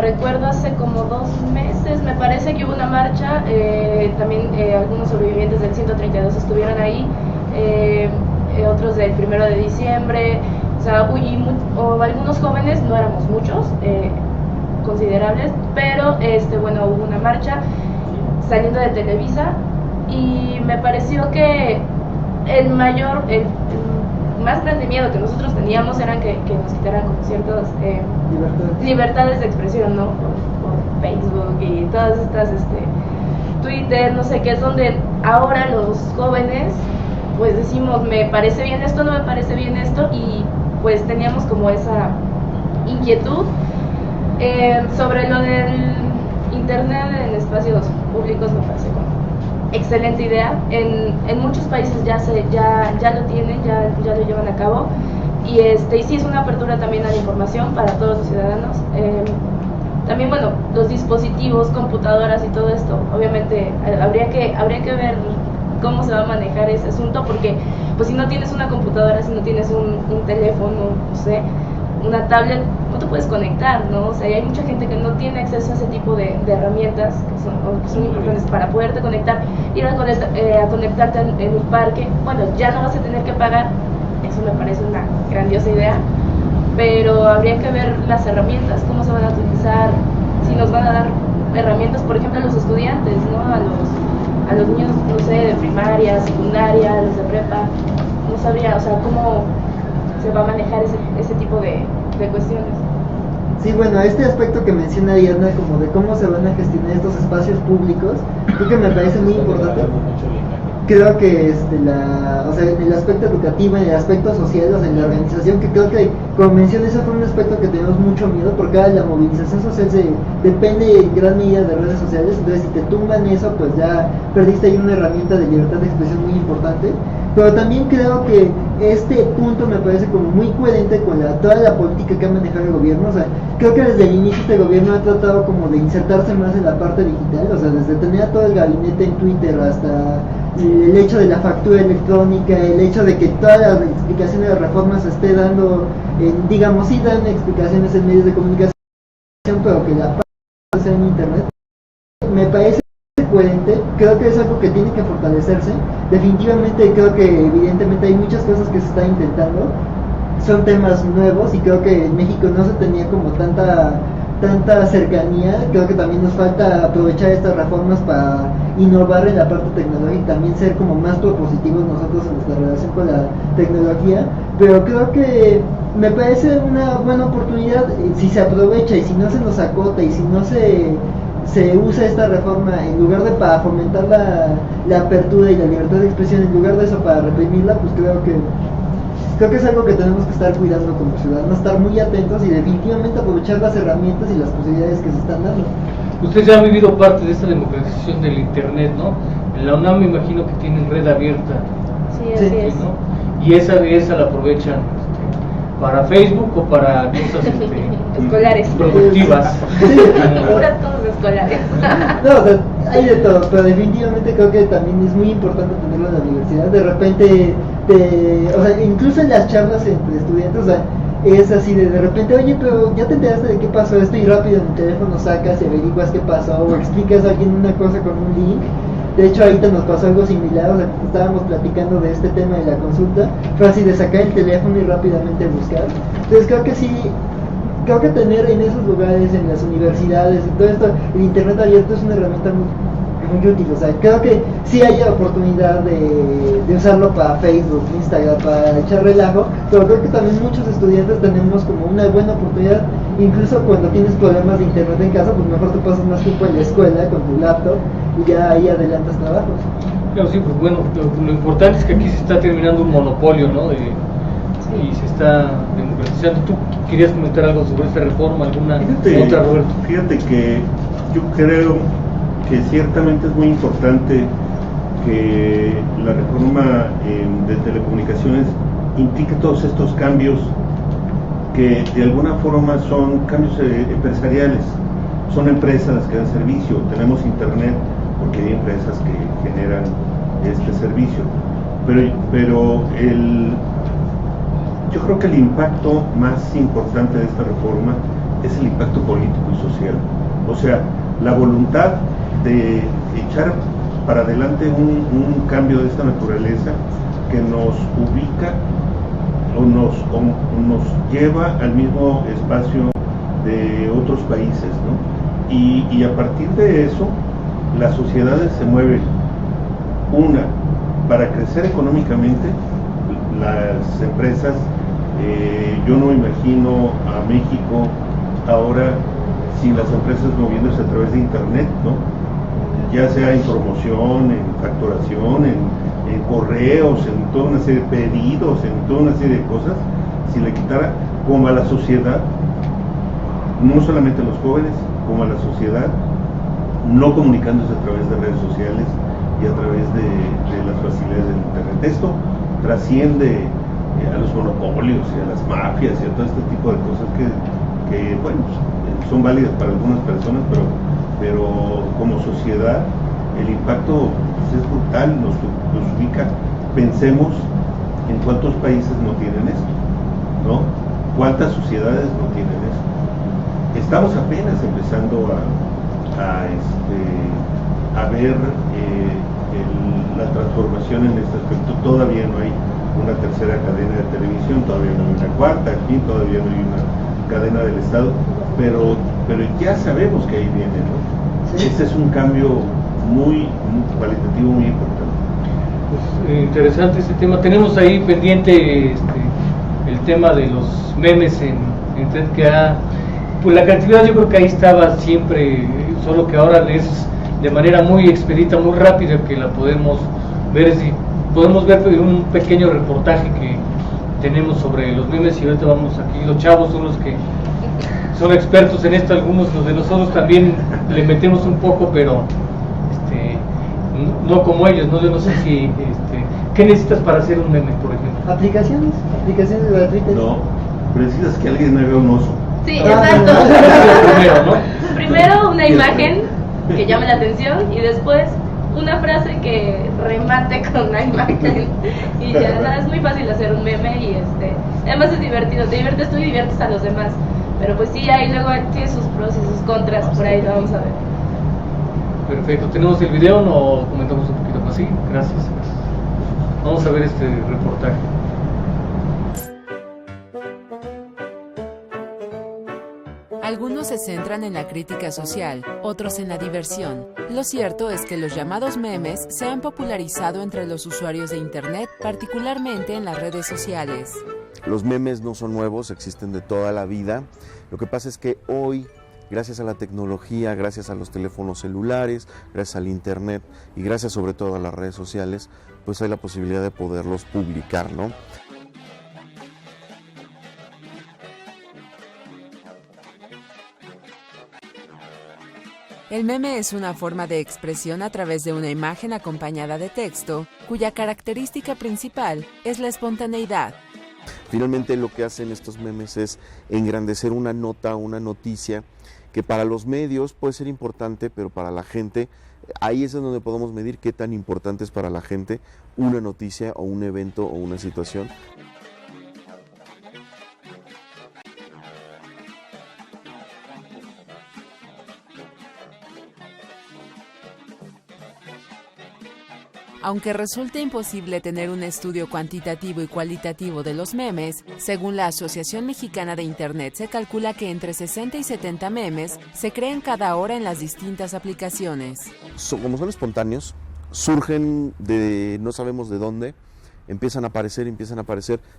recuerdo hace como 2 meses, me parece que hubo una marcha, también algunos sobrevivientes del 132 estuvieron ahí, otros del 1 de diciembre, o sea, algunos jóvenes, no éramos muchos, considerables, pero bueno, hubo una marcha saliendo de Televisa, y me pareció que el más grande miedo que nosotros teníamos eran que nos quitaran como ciertas libertades de expresión, ¿no? Por Facebook y todas estas, Twitter, no sé qué, es donde ahora los jóvenes pues decimos, me parece bien esto, no me parece bien esto, y pues teníamos como esa inquietud sobre lo del internet en espacios públicos. Me parece excelente idea. En muchos países ya lo tienen, ya lo llevan a cabo. Y sí es una apertura también a la información para todos los ciudadanos. También, bueno, los dispositivos, computadoras y todo esto, obviamente habría que ver cómo se va a manejar ese asunto, porque pues si no tienes una computadora, si no tienes un teléfono, no sé, una tablet, no te puedes conectar, ¿no? O sea, hay mucha gente que no tiene acceso a ese tipo de herramientas que son importantes para poderte conectar, ir a conectarte en un parque. Bueno, ya no vas a tener que pagar, eso me parece una grandiosa idea, pero habría que ver las herramientas, cómo se van a utilizar, si nos van a dar herramientas, por ejemplo, a los estudiantes, ¿no? A los niños, no sé, de primaria, secundaria, los de prepa, no sabría, o sea, cómo se va a manejar ese tipo de cuestiones. Sí, bueno, este aspecto que menciona Diana, como de cómo se van a gestionar estos espacios públicos, creo que me parece muy importante. Creo que o sea, en el aspecto educativo, en el aspecto social, o sea, en la organización, que creo que, como mencioné, eso fue un aspecto que tenemos mucho miedo, porque ahora la movilización social depende en gran medida de redes sociales. Entonces si te tumban eso, pues ya perdiste ahí una herramienta de libertad de expresión muy importante. Pero también creo que este punto me parece como muy coherente con toda la política que ha manejado el gobierno. O sea, creo que desde el inicio este gobierno ha tratado como de insertarse más en la parte digital, o sea, desde tener a todo el gabinete en Twitter hasta el hecho de la factura electrónica, el hecho de que todas las explicaciones de reformas se esté dando, digamos, sí dan explicaciones en medios de comunicación, pero que la parte sea en internet, me parece coherente. Creo que es algo que tiene que fortalecerse. Definitivamente creo que evidentemente hay muchas cosas que se están intentando, son temas nuevos y creo que en México no se tenía como tanta cercanía. Creo que también nos falta aprovechar estas reformas para innovar en la parte tecnológica y también ser como más propositivos nosotros en nuestra relación con la tecnología, pero creo que me parece una buena oportunidad si se aprovecha y si no se nos acota y si no se usa esta reforma en lugar de para fomentar la apertura y la libertad de expresión, en lugar de eso para reprimirla, pues creo que es algo que tenemos que estar cuidando como ciudadanos, estar muy atentos y definitivamente aprovechar las herramientas y las posibilidades que se están dando. Usted ya ha vivido parte de esta democratización del internet, ¿no? En la UNAM me imagino que tienen red abierta. Sí, así es. ¿No? Y esa la aprovechan para Facebook o para cosas escolares productivas. Puras cosas escolares. No, o sea, hay de todo, pero definitivamente creo que también es muy importante tenerlo en la universidad. De repente, o sea, incluso en las charlas entre estudiantes, o sea, es así de repente, oye, pero ya te enteraste de qué pasó esto, y rápido en el teléfono sacas y averiguas qué pasó, o explicas a alguien una cosa con un link. De hecho, ahorita nos pasó algo similar, o sea, estábamos platicando de este tema de la consulta, fue así de sacar el teléfono y rápidamente buscar. Entonces creo que tener en esos lugares, en las universidades, y todo esto, el internet abierto es una herramienta muy útil. O sea, creo que sí hay oportunidad de usarlo para Facebook, Instagram, para echar relajo, pero creo que también muchos estudiantes tenemos como una buena oportunidad, incluso cuando tienes problemas de internet en casa, pues mejor te pasas más tiempo en la escuela con tu laptop y ya ahí adelantas trabajos. Claro, sí, pues bueno, lo importante es que aquí se está terminando un monopolio, ¿no? Y se está democratizando. ¿Tú querías comentar algo sobre esta reforma, alguna otra, Roberto? Fíjate que yo creo que ciertamente es muy importante que la reforma de telecomunicaciones implique todos estos cambios que de alguna forma son cambios empresariales. Son empresas que dan servicio, tenemos internet porque hay empresas que generan este servicio, pero yo creo que el impacto más importante de esta reforma es el impacto político y social. O sea, la voluntad de echar para adelante un cambio de esta naturaleza que nos ubica o nos lleva al mismo espacio de otros países, ¿no? Y a partir de eso, las sociedades se mueven. Para crecer económicamente, las empresas, yo no imagino a México ahora sin las empresas moviéndose a través de internet, ¿no? Ya sea en promoción, en facturación, en correos, en toda una serie de pedidos, en toda una serie de cosas. Si le quitara como a la sociedad, no solamente a los jóvenes, como a la sociedad, no comunicándose a través de redes sociales, y a través de las facilidades del Internet. Esto trasciende a los monopolios y a las mafias y a todo este tipo de cosas que bueno, son válidas para algunas personas, pero como sociedad el impacto pues, es brutal, nos ubica. Pensemos en cuántos países no tienen esto, ¿no? ¿Cuántas sociedades no tienen esto? Estamos apenas empezando a ver la transformación en este aspecto. Todavía no hay una tercera cadena de televisión, todavía no hay una cuarta, aquí todavía no hay una cadena del Estado, pero ya sabemos que ahí viene, ¿no? Sí. Este es un cambio muy cualitativo, muy importante. Pues, interesante este tema. Tenemos ahí pendiente el tema de los memes en Internet, que pues la creatividad yo creo que ahí estaba siempre, solo que ahora es de manera muy expedita, muy rápida, que la podemos ver. Si podemos ver un pequeño reportaje que tenemos sobre los memes, y ahorita vamos aquí, los chavos son los que son expertos en esto, algunos los de nosotros también le metemos un poco, pero no como ellos, ¿no? Yo no sé si ¿qué necesitas para hacer un meme, por ejemplo? Aplicaciones gratuitas. No, necesitas que alguien me vea un oso. Sí, exacto. Primero, ¿no? Primero una imagen que llame la atención y después una frase que remate con una imagen y ya, nada, es muy fácil hacer un meme y además es divertido, te diviertes tú y diviertes a los demás, pero pues sí, ahí luego tiene sus pros y sus contras, por ahí lo vamos a ver. Perfecto, ¿tenemos el video o no comentamos un poquito más? Sí, gracias. Vamos a ver este reportaje. Algunos se centran en la crítica social, otros en la diversión. Lo cierto es que los llamados memes se han popularizado entre los usuarios de Internet, particularmente en las redes sociales. Los memes no son nuevos, existen de toda la vida. Lo que pasa es que hoy, gracias a la tecnología, gracias a los teléfonos celulares, gracias al Internet y gracias sobre todo a las redes sociales, pues hay la posibilidad de poderlos publicar, ¿no? El meme es una forma de expresión a través de una imagen acompañada de texto, cuya característica principal es la espontaneidad. Finalmente lo que hacen estos memes es engrandecer una nota, una noticia, que para los medios puede ser importante, pero para la gente, ahí es donde podemos medir qué tan importante es para la gente una noticia o un evento o una situación. Aunque resulta imposible tener un estudio cuantitativo y cualitativo de los memes, según la Asociación Mexicana de Internet se calcula que entre 60 y 70 memes se crean cada hora en las distintas aplicaciones. Como son espontáneos, surgen de no sabemos de dónde, empiezan a aparecer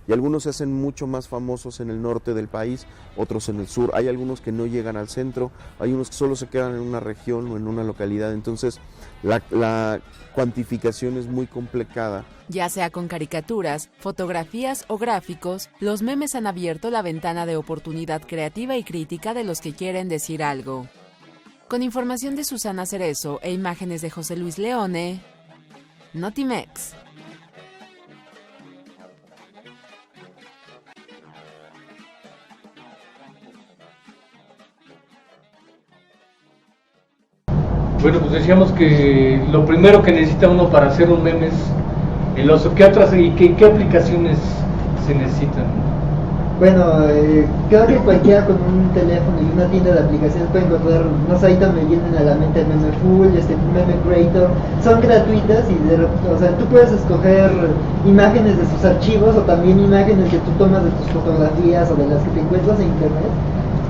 y algunos se hacen mucho más famosos en el norte del país, otros en el sur. Hay algunos que no llegan al centro, hay unos que solo se quedan en una región o en una localidad, entonces la cuantificación es muy complicada. Ya sea con caricaturas, fotografías o gráficos, los memes han abierto la ventana de oportunidad creativa y crítica de los que quieren decir algo. Con información de Susana Cerezo e imágenes de José Luis Leone, Notimex. Bueno, pues decíamos que lo primero que necesita uno para hacer un meme es el oso. ¿Qué otras y qué aplicaciones se necesitan? Bueno, creo que cualquiera con un teléfono y una tienda de aplicaciones puede encontrar, no sé, ahorita me vienen a la mente Memeful, Meme Creator, son gratuitas y o sea, tú puedes escoger imágenes de sus archivos o también imágenes que tú tomas de tus fotografías o de las que te encuentras en internet.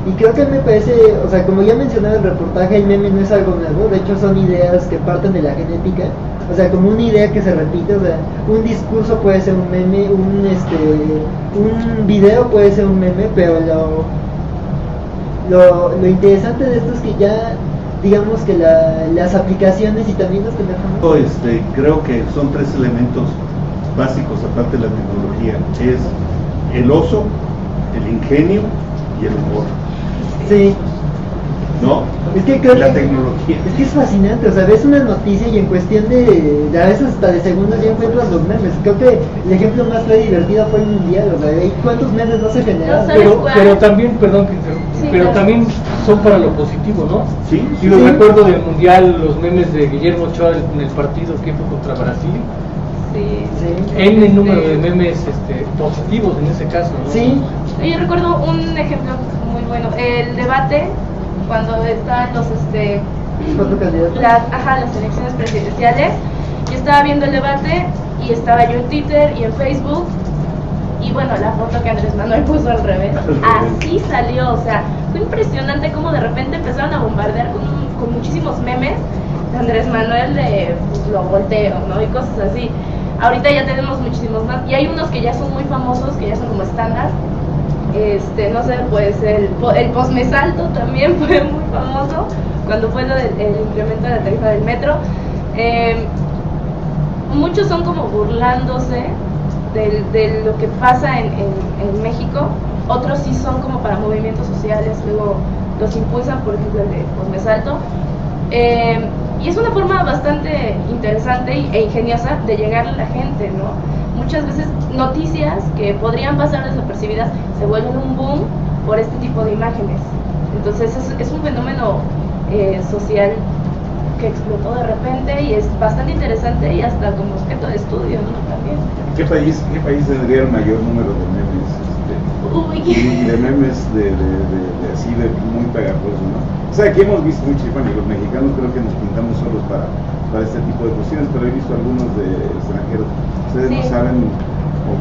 Y creo que me parece, o sea, como ya mencionaba el reportaje, el meme no es algo nuevo, de hecho son ideas que parten de la genética, o sea, como una idea que se repite, o sea, un discurso puede ser un meme, un video puede ser un meme, pero lo interesante de esto es que ya, digamos que las aplicaciones y también los teléfonos... Creo que son tres elementos básicos aparte de la tecnología, es el oso, el ingenio y el humor. Sí. ¿No? Es que creo la que tecnología. es que es fascinante, o sea, ves una noticia y en cuestión de a veces hasta de segundos ya encuentras los memes. Creo que el ejemplo más claro y divertido fue el mundial, o sea, ¿cuántos memes no se generaron? No sabes Pero, cuál. pero también, perdón que interrumpa, Sí, pero claro. también son para lo positivo, ¿no? Sí, Y lo recuerdo del mundial, los memes de Guillermo Ochoa en el partido que fue contra Brasil. Sí. En el número de memes positivos en ese caso, ¿no? Sí, Yo recuerdo un ejemplo muy bueno, el debate cuando estaban los ¿cuántos candidatos? las elecciones presidenciales. Yo estaba viendo el debate y estaba yo en Twitter y en Facebook, y bueno, la foto que Andrés Manuel puso al revés, así salió. O sea, fue impresionante cómo de repente empezaron a bombardear con muchísimos memes de Andrés Manuel de pues, lo volteo, ¿no? Y cosas así. Ahorita ya tenemos muchísimos más, y hay unos que ya son muy famosos, que ya son como estándar. No sé, pues el posmesalto también fue muy famoso cuando fue el incremento de la tarifa del metro. Muchos son como burlándose de lo que pasa en México, otros sí son como para movimientos sociales, luego los impulsan, por ejemplo el de posmesalto. Y es una forma bastante interesante e ingeniosa de llegar a la gente, ¿no? Muchas veces noticias que podrían pasar desapercibidas se vuelven un boom por este tipo de imágenes. Entonces es un fenómeno social que explotó de repente y es bastante interesante y hasta como objeto de estudio, ¿no? También. ¿Qué país tendría el mayor número de memes? Y de memes de así de muy pegajosos, ¿no? O sea, aquí hemos visto mucho, bueno, y los mexicanos creo que nos pintamos solos para este tipo de cuestiones, pero he visto algunos de extranjeros. Ustedes no saben.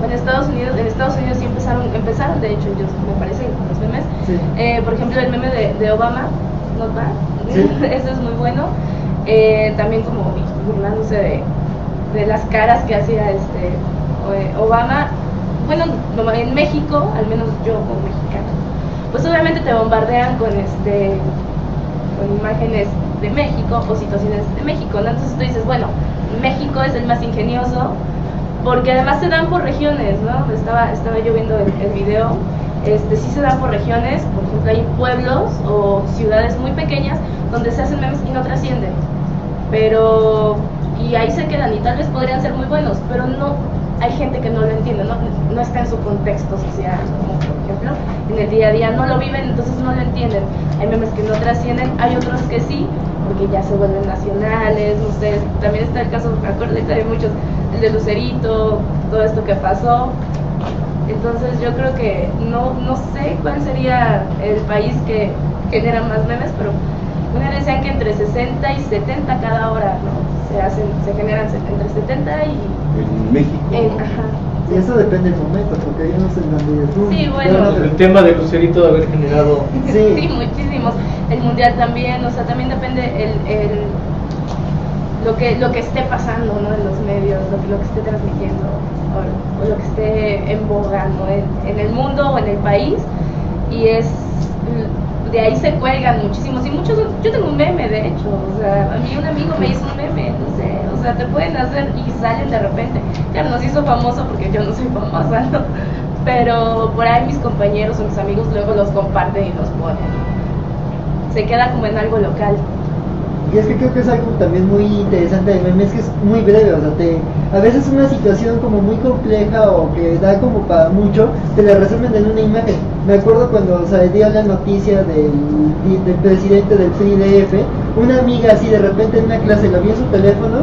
En Estados Unidos sí empezaron de hecho, ellos me parece, con los memes. Sí. Por ejemplo, el meme de Obama, not bad, Sí. eso es muy bueno. También como burlándose de las caras que hacía Obama. Bueno, en México, al menos yo como mexicana, pues obviamente te bombardean con imágenes de México o situaciones de México, ¿no? Entonces tú dices, bueno, México es el más ingenioso, porque además se dan por regiones, ¿no? Estaba yo viendo el video, sí se dan por regiones, por ejemplo hay pueblos o ciudades muy pequeñas donde se hacen memes y no trascienden, y ahí se quedan y tal vez podrían ser muy buenos, pero no, hay gente que no lo entiende, no está en su contexto social, como por ejemplo en el día a día no lo viven, entonces no lo entienden. Hay memes que no trascienden, hay otros que sí, porque ya se vuelven nacionales, no sé, también está el caso, me acuerdo de muchos, el de Lucerito, todo esto que pasó. Entonces yo creo que no sé cuál sería el país que genera más memes, pero una vez decían que entre 60 y 70 cada hora, ¿no? Se generan entre 70 y... En México. Ajá. y eso depende del momento, porque hay unos en donde... Sí, bueno. El tema de Lucerito de haber generado... Sí, muchísimos. El mundial también, o sea, también depende lo que esté pasando, ¿no? En los medios, lo que esté transmitiendo o lo que esté en boga, ¿no? En el mundo o en el país, y de ahí se cuelgan muchísimos, y muchos, yo tengo un meme de hecho, o sea, a mí un amigo me hizo un meme, no sé, o sea, te pueden hacer y salen de repente. Claro, nos hizo famoso porque yo no soy famosa, ¿no? Pero por ahí mis compañeros o mis amigos luego los comparten y los ponen. Se queda como en algo local. Y es que creo que es algo también muy interesante del meme, es que es muy breve, o sea, a veces una situación como muy compleja o que da como para mucho, te la resumen en una imagen. Me acuerdo cuando dio la noticia del presidente del PRI-DF, una amiga así de repente en una clase lo vio en su teléfono,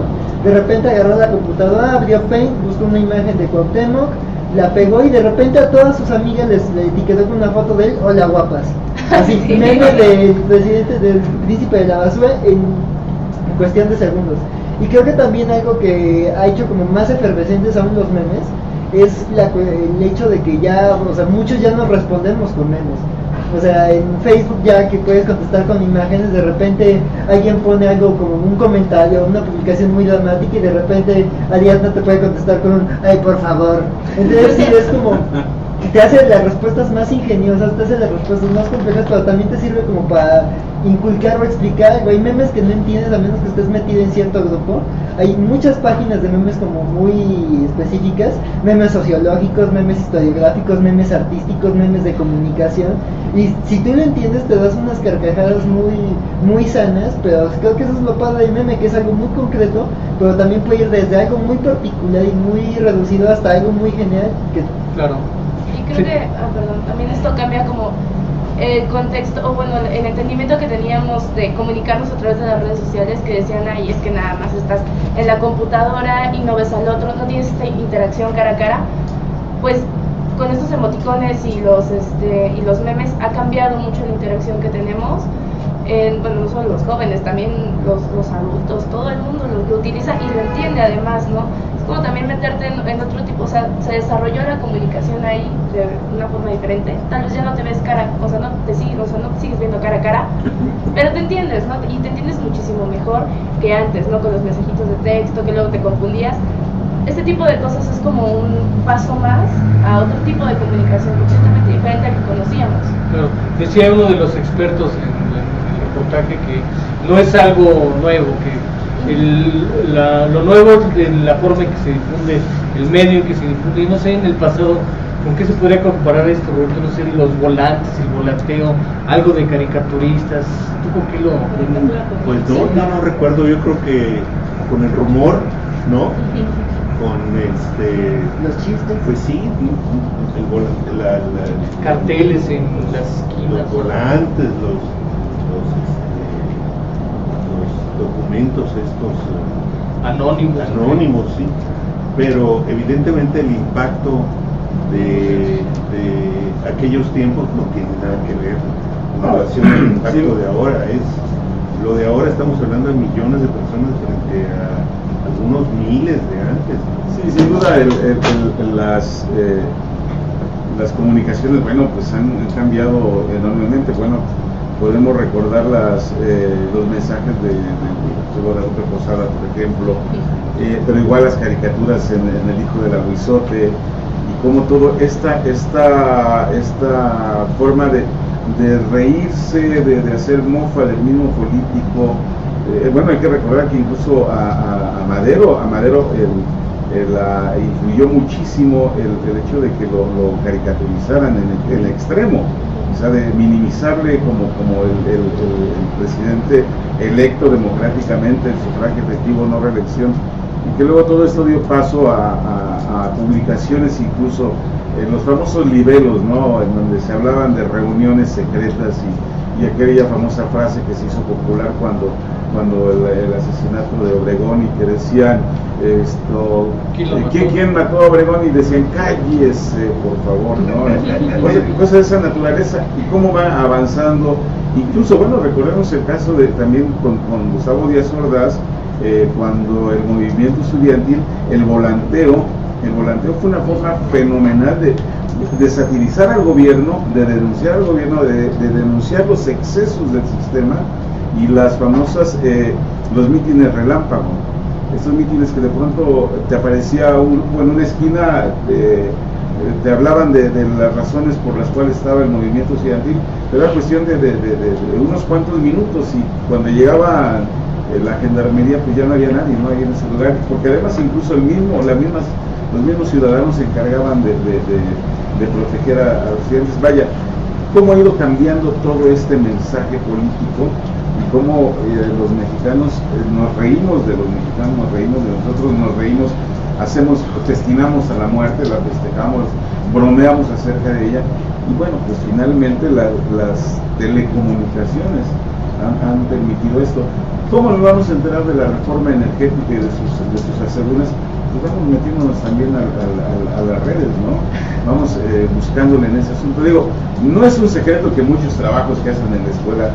de repente agarró la computadora, abrió Paint, buscó una imagen de Cuauhtémoc, la pegó y de repente a todas sus amigas le etiquetó con una foto de él, hola guapas. Así, Sí. meme del presidente, del príncipe de la basura en cuestión de segundos. Y creo que también algo que ha hecho como más efervescentes aún los memes es el hecho de que ya, o sea, muchos ya nos respondemos con memes. O sea, en Facebook ya que puedes contestar con imágenes, de repente alguien pone algo como un comentario, una publicación muy dramática y de repente Ariadna te puede contestar con un ay por favor. Entonces sí, es como te hace las respuestas más ingeniosas, te hace las respuestas más complejas, pero también te sirve como para inculcar o explicar algo. Hay memes que no entiendes a menos que estés metido en cierto grupo. Hay muchas páginas de memes como muy específicas, memes sociológicos, memes historiográficos, memes artísticos, memes de comunicación, y si tú lo entiendes te das unas carcajadas muy sanas, pero creo que eso es lo padre del meme, que es algo muy concreto, pero también puede ir desde algo muy particular y muy reducido hasta algo muy genial que... Claro. Y creo que, también esto cambia como el contexto, o bueno, el entendimiento que teníamos de comunicarnos a través de las redes sociales, que decían, ay, es que nada más estás en la computadora y no ves al otro, no tienes esta interacción cara a cara. Pues con estos emoticones y los memes ha cambiado mucho la interacción que tenemos. Bueno, no solo los jóvenes, también los adultos, todo el mundo lo utiliza y lo entiende además, ¿no? Es como también meterte en otro tipo, o sea, se desarrolló la comunicación ahí de una forma diferente. Tal vez ya no te ves no te sigues viendo cara a cara, pero te entiendes, ¿no? Y te entiendes muchísimo mejor que antes, ¿no? Con los mensajitos de texto, que luego te confundías. Este tipo de cosas es como un paso más a otro tipo de comunicación completamente diferente al que conocíamos. Claro, decía uno de los expertos en el reportaje que no es algo nuevo, que lo nuevo es la forma en que se difunde, el medio en que se difunde, y no sé, en el pasado, ¿con qué se podría comparar esto, Roberto? No sé, los volantes, el volanteo, algo de caricaturistas, ¿tú con qué lo...? Pues no recuerdo, yo creo que con el rumor, ¿no? Con los chistes, pues sí, el volante, carteles en las esquinas, los volantes, los documentos estos anónimos, sí, pero evidentemente el impacto de aquellos tiempos no tiene nada que ver en relación al impacto de ahora. Lo de ahora estamos hablando de millones de personas frente a algunos miles de antes. Sí, sin duda las comunicaciones, bueno, pues han cambiado enormemente. Bueno, podemos recordar los mensajes de Guadalupe Posada, por ejemplo, pero igual las caricaturas en El hijo del aguizote, y como todo esta forma de reírse, de hacer mofa del mismo político. Bueno, hay que recordar que incluso a Madero influyó muchísimo el hecho de que lo caricaturizaran en el extremo, o sea, de minimizarle como el presidente electo democráticamente, el sufragio efectivo, no reelección, y que luego todo esto dio paso a publicaciones, incluso los famosos libelos, ¿no? En donde se hablaban de reuniones secretas y aquella famosa frase que se hizo popular cuando el asesinato de Obregón, y que decían ¿quién mató a Obregón? Y decían cállese, por favor, ¿no? Cosas de esa naturaleza, y cómo va avanzando. Incluso, bueno, recordemos el caso también con Gustavo Díaz Ordaz, cuando el movimiento estudiantil, el volanteo fue una forma fenomenal de satirizar al gobierno, de denunciar al gobierno, de denunciar los excesos del sistema, y las famosas, los mítines relámpago, estos mítines que de pronto te aparecía en una esquina, te hablaban de las razones por las cuales estaba el movimiento estudiantil, pero era cuestión de unos cuantos minutos, y cuando llegaba la gendarmería, pues ya no había nadie, ¿no? Ahí en ese lugar, porque además incluso los mismos ciudadanos se encargaban de proteger a los estudiantes. Vaya, cómo ha ido cambiando todo este mensaje político, y cómo los mexicanos nos reímos de los mexicanos, nos reímos de nosotros, nos reímos, festinamos a la muerte, la festejamos, bromeamos acerca de ella, y bueno, pues finalmente las telecomunicaciones han permitido esto. ¿Cómo nos vamos a enterar de la reforma energética y de sus asegúnes? Pues vamos metiéndonos también a las redes, ¿no? Vamos buscándole en ese asunto. Digo, no es un secreto que muchos trabajos que hacen en la escuela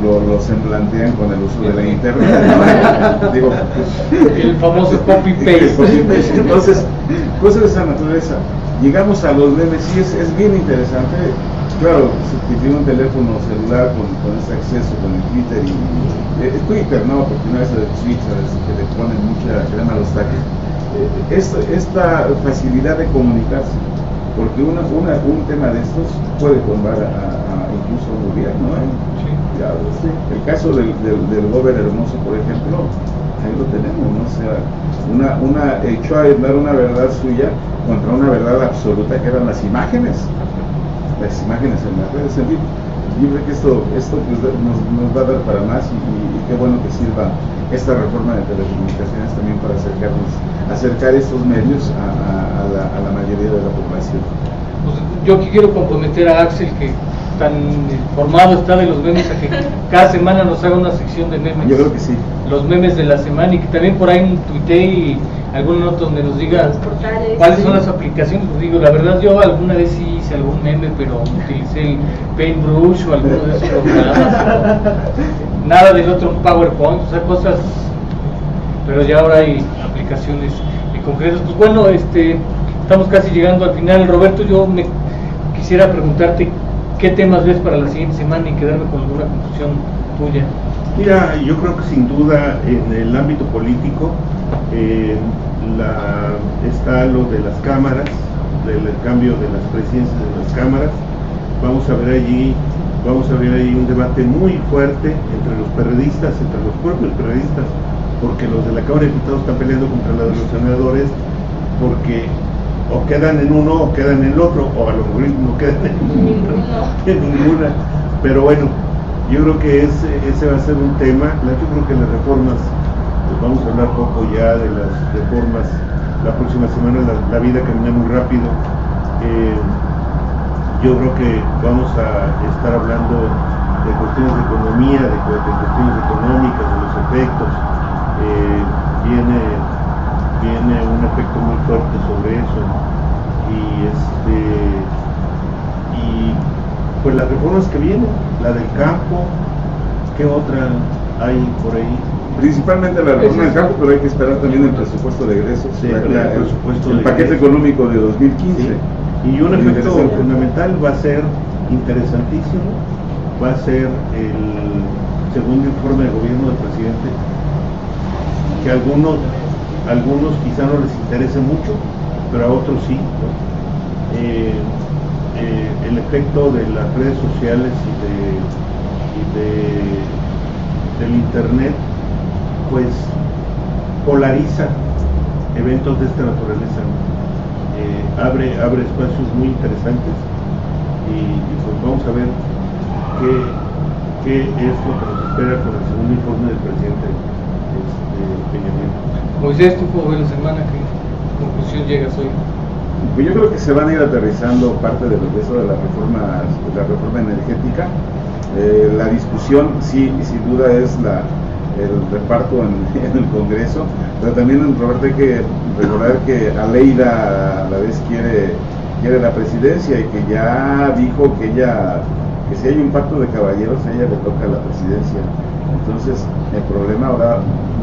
lo semblantean con el uso de la internet, ¿no? Digo, pues, el famoso copy-paste. Entonces, cosas de esa naturaleza. Llegamos a los memes, sí, es bien interesante. Claro, si tiene un teléfono celular con ese acceso, con el Twitter y Twitter, ¿no? Porque una vez de Twitter que le ponen mucha crema a los tacos. Esta facilidad de comunicarse, porque un tema de estos puede tumbar a incluso un gobierno, ¿eh? Sí. Ya, el caso del Gómez Hermoso, por ejemplo, ahí lo tenemos, ¿no? O sea, echó a andar una verdad suya contra una verdad absoluta que eran las imágenes en las redes. En fin, yo creo que esto pues, nos va a dar para más y qué bueno que sirva esta reforma de telecomunicaciones también para acercar estos medios a la mayoría de la población. Pues yo quiero comprometer a Axel, que tan informado está de los memes, a que cada semana nos haga una sección de memes. Yo creo que sí. Los memes de la semana, y que también por ahí tuitee y alguna nota donde nos diga Los portales, cuáles sí. son las aplicaciones. Pues digo, la verdad, yo alguna vez sí hice algún meme, pero utilicé el Paintbrush o alguno de esos programas. Nada del otro PowerPoint, o sea, cosas. Pero ya ahora hay aplicaciones concretas. Pues bueno, estamos casi llegando al final. Roberto, yo me quisiera preguntarte qué temas ves para la siguiente semana y quedarme con alguna conclusión tuya. Mira, yo creo que sin duda en el ámbito político está lo de las cámaras, del cambio de las presidencias de las cámaras. Vamos a ver allí un debate muy fuerte entre los perredistas, entre los propios perredistas, porque los de la Cámara de Diputados están peleando contra la de los senadores, porque o quedan en uno o quedan en el otro, o a lo mejor no quedan en ninguna. Pero bueno, yo creo que ese va a ser un tema. Yo creo que las reformas, pues vamos a hablar poco ya de las reformas la próxima semana. La vida camina muy rápido. Yo creo que vamos a estar hablando de cuestiones de economía, de cuestiones económicas, de los efectos. Viene un efecto muy fuerte sobre eso, y pues las reformas que vienen, la del campo, ¿qué otra hay por ahí? Principalmente la reforma del campo, pero hay que esperar también el presupuesto de egresos, Sí, el paquete económico de 2015. Sí. Y un efecto fundamental va a ser interesantísimo, va a ser el segundo informe de gobierno del presidente, que a algunos quizá no les interese mucho, pero a otros sí, ¿no? El efecto de las redes sociales y del internet, pues polariza eventos de esta naturaleza, ¿no? Abre espacios muy interesantes y pues vamos a ver qué es lo que nos espera con el segundo informe del presidente Peña Nieto. Moisés, tú como ves la semana, ¿qué conclusión llegas hoy? Pues yo creo que se van a ir aterrizando parte de eso de la reforma energética. La discusión, sí, sin duda, es el reparto en el Congreso, pero también, Roberto, hay que recordar que Aleida a la vez quiere la presidencia y que ya dijo que si hay un pacto de caballeros, a ella le toca la presidencia. Entonces, el problema ahora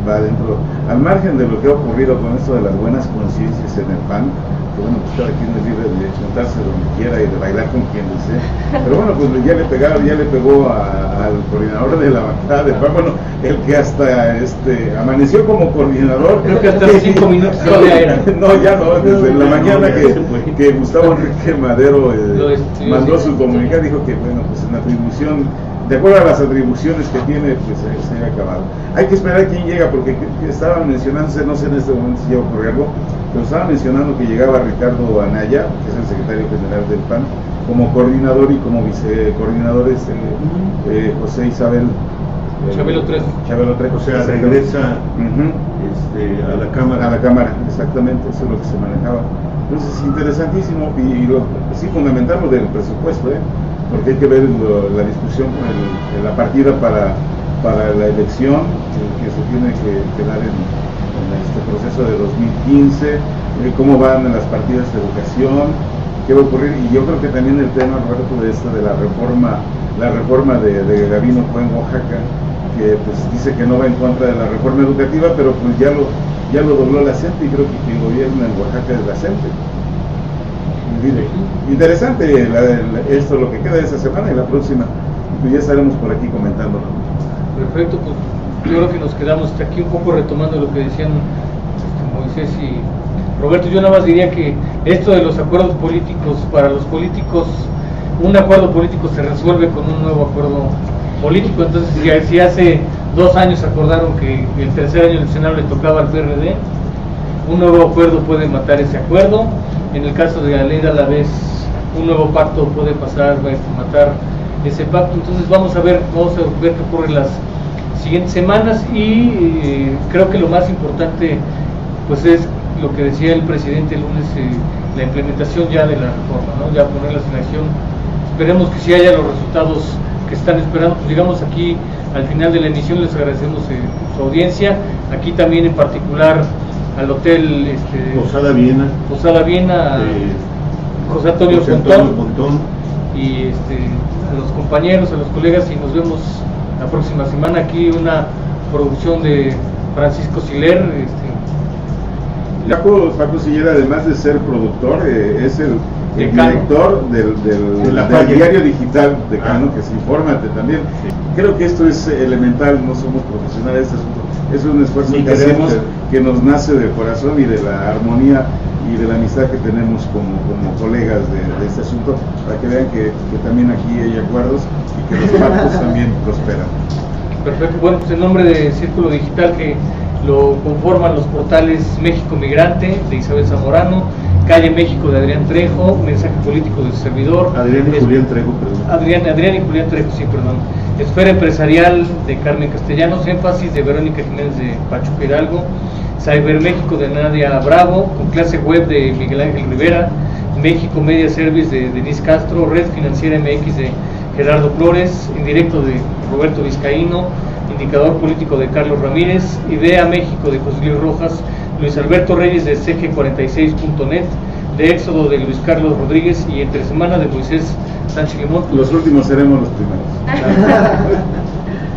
va dentro, al margen de lo que ha ocurrido con esto de las buenas conciencias en el PAN, que bueno, pues cada quien es libre de juntarse donde quiera y de bailar con quien desee. Pero bueno, pues ya le pegó al coordinador de la bancada del PAN, bueno, el que hasta amaneció como coordinador. Creo que hasta hace 5 minutos todavía era. No, ya no, desde la mañana que Gustavo Enrique Madero mandó su comunicado, dijo que bueno, pues en atribución, de acuerdo a las atribuciones que tiene, pues se ha acabado. Hay que esperar a quién llega, porque estaban mencionando, no sé en este momento si ya ocurrió algo, pero estaban mencionando que llegaba Ricardo Anaya, que es el secretario general del PAN, como coordinador, y como vicecoordinador José Chabelo Trejo. O sea, regresa a la Cámara. A la Cámara, exactamente, eso es lo que se manejaba. Entonces, interesantísimo, y sí, fundamental lo del presupuesto, porque hay que ver la discusión, la partida para la elección que se tiene que dar en este proceso de 2015, cómo van las partidas de educación, qué va a ocurrir. Y yo creo que también el tema, Roberto, de la reforma de Gabino fue en Oaxaca, que pues dice que no va en contra de la reforma educativa, pero pues ya lo dobló la CENTE, y creo que quien gobierna en Oaxaca es la CENTE. Interesante esto, lo que queda de esa semana y la próxima, pues ya estaremos por aquí comentándolo. Perfecto, pues yo creo que nos quedamos hasta aquí un poco retomando lo que decían Moisés y Roberto, yo nada más diría que esto de los acuerdos políticos, para los políticos, un acuerdo político se resuelve con un nuevo acuerdo político. Entonces, si hace 2 años acordaron que el tercer año eleccional le tocaba al PRD, un nuevo acuerdo puede matar ese acuerdo. En el caso de la ley de Alavés, un nuevo pacto puede pasar a matar ese pacto. Entonces vamos a ver qué ocurre en las siguientes semanas, y creo que lo más importante pues es lo que decía el presidente el lunes, la implementación ya de la reforma, ¿no? Ya ponerlas en acción. Esperemos que sí haya los resultados que están esperando. Pues digamos, aquí al final de la emisión les agradecemos su audiencia, aquí también en particular al hotel Posada Viena, José Antonio Pontón, y a los compañeros, a los colegas, y nos vemos la próxima semana. Aquí una producción de Francisco Siller. Paco Siller, además de ser productor, es el director del diario digital Decano, que es Infórmate también. Creo que esto es elemental, no somos profesionales de este asunto, es un esfuerzo que hacemos, que nos nace del corazón y de la armonía y de la amistad que tenemos como colegas de este asunto, para que vean que también aquí hay acuerdos y que los pactos también prosperan. Perfecto. Bueno, pues en nombre de Círculo Digital, que lo conforman los portales México Migrante de Isabel Zamorano, Calle México de Adrián Trejo, Mensaje Político del servidor, Adrián y Julián Trejo, sí, perdón. Esfera Empresarial de Carmen Castellanos, Énfasis de Verónica Jiménez de Pachuca Hidalgo, Cyber México de Nadia Bravo, con Clase Web de Miguel Ángel Rivera, México Media Service de Denise Castro, Red Financiera MX de Gerardo Flores, Indirecto de Roberto Vizcaíno, Indicador Político de Carlos Ramírez, Idea México de José Luis Rojas, Luis Alberto Reyes de CG46.net, de Éxodo de Luis Carlos Rodríguez, y Entre Semana de Moisés Sánchez Limón. Los últimos seremos los primeros.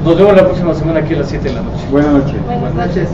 Nos vemos la próxima semana aquí a las 7 de la noche. Buenas noches. Buenas noches.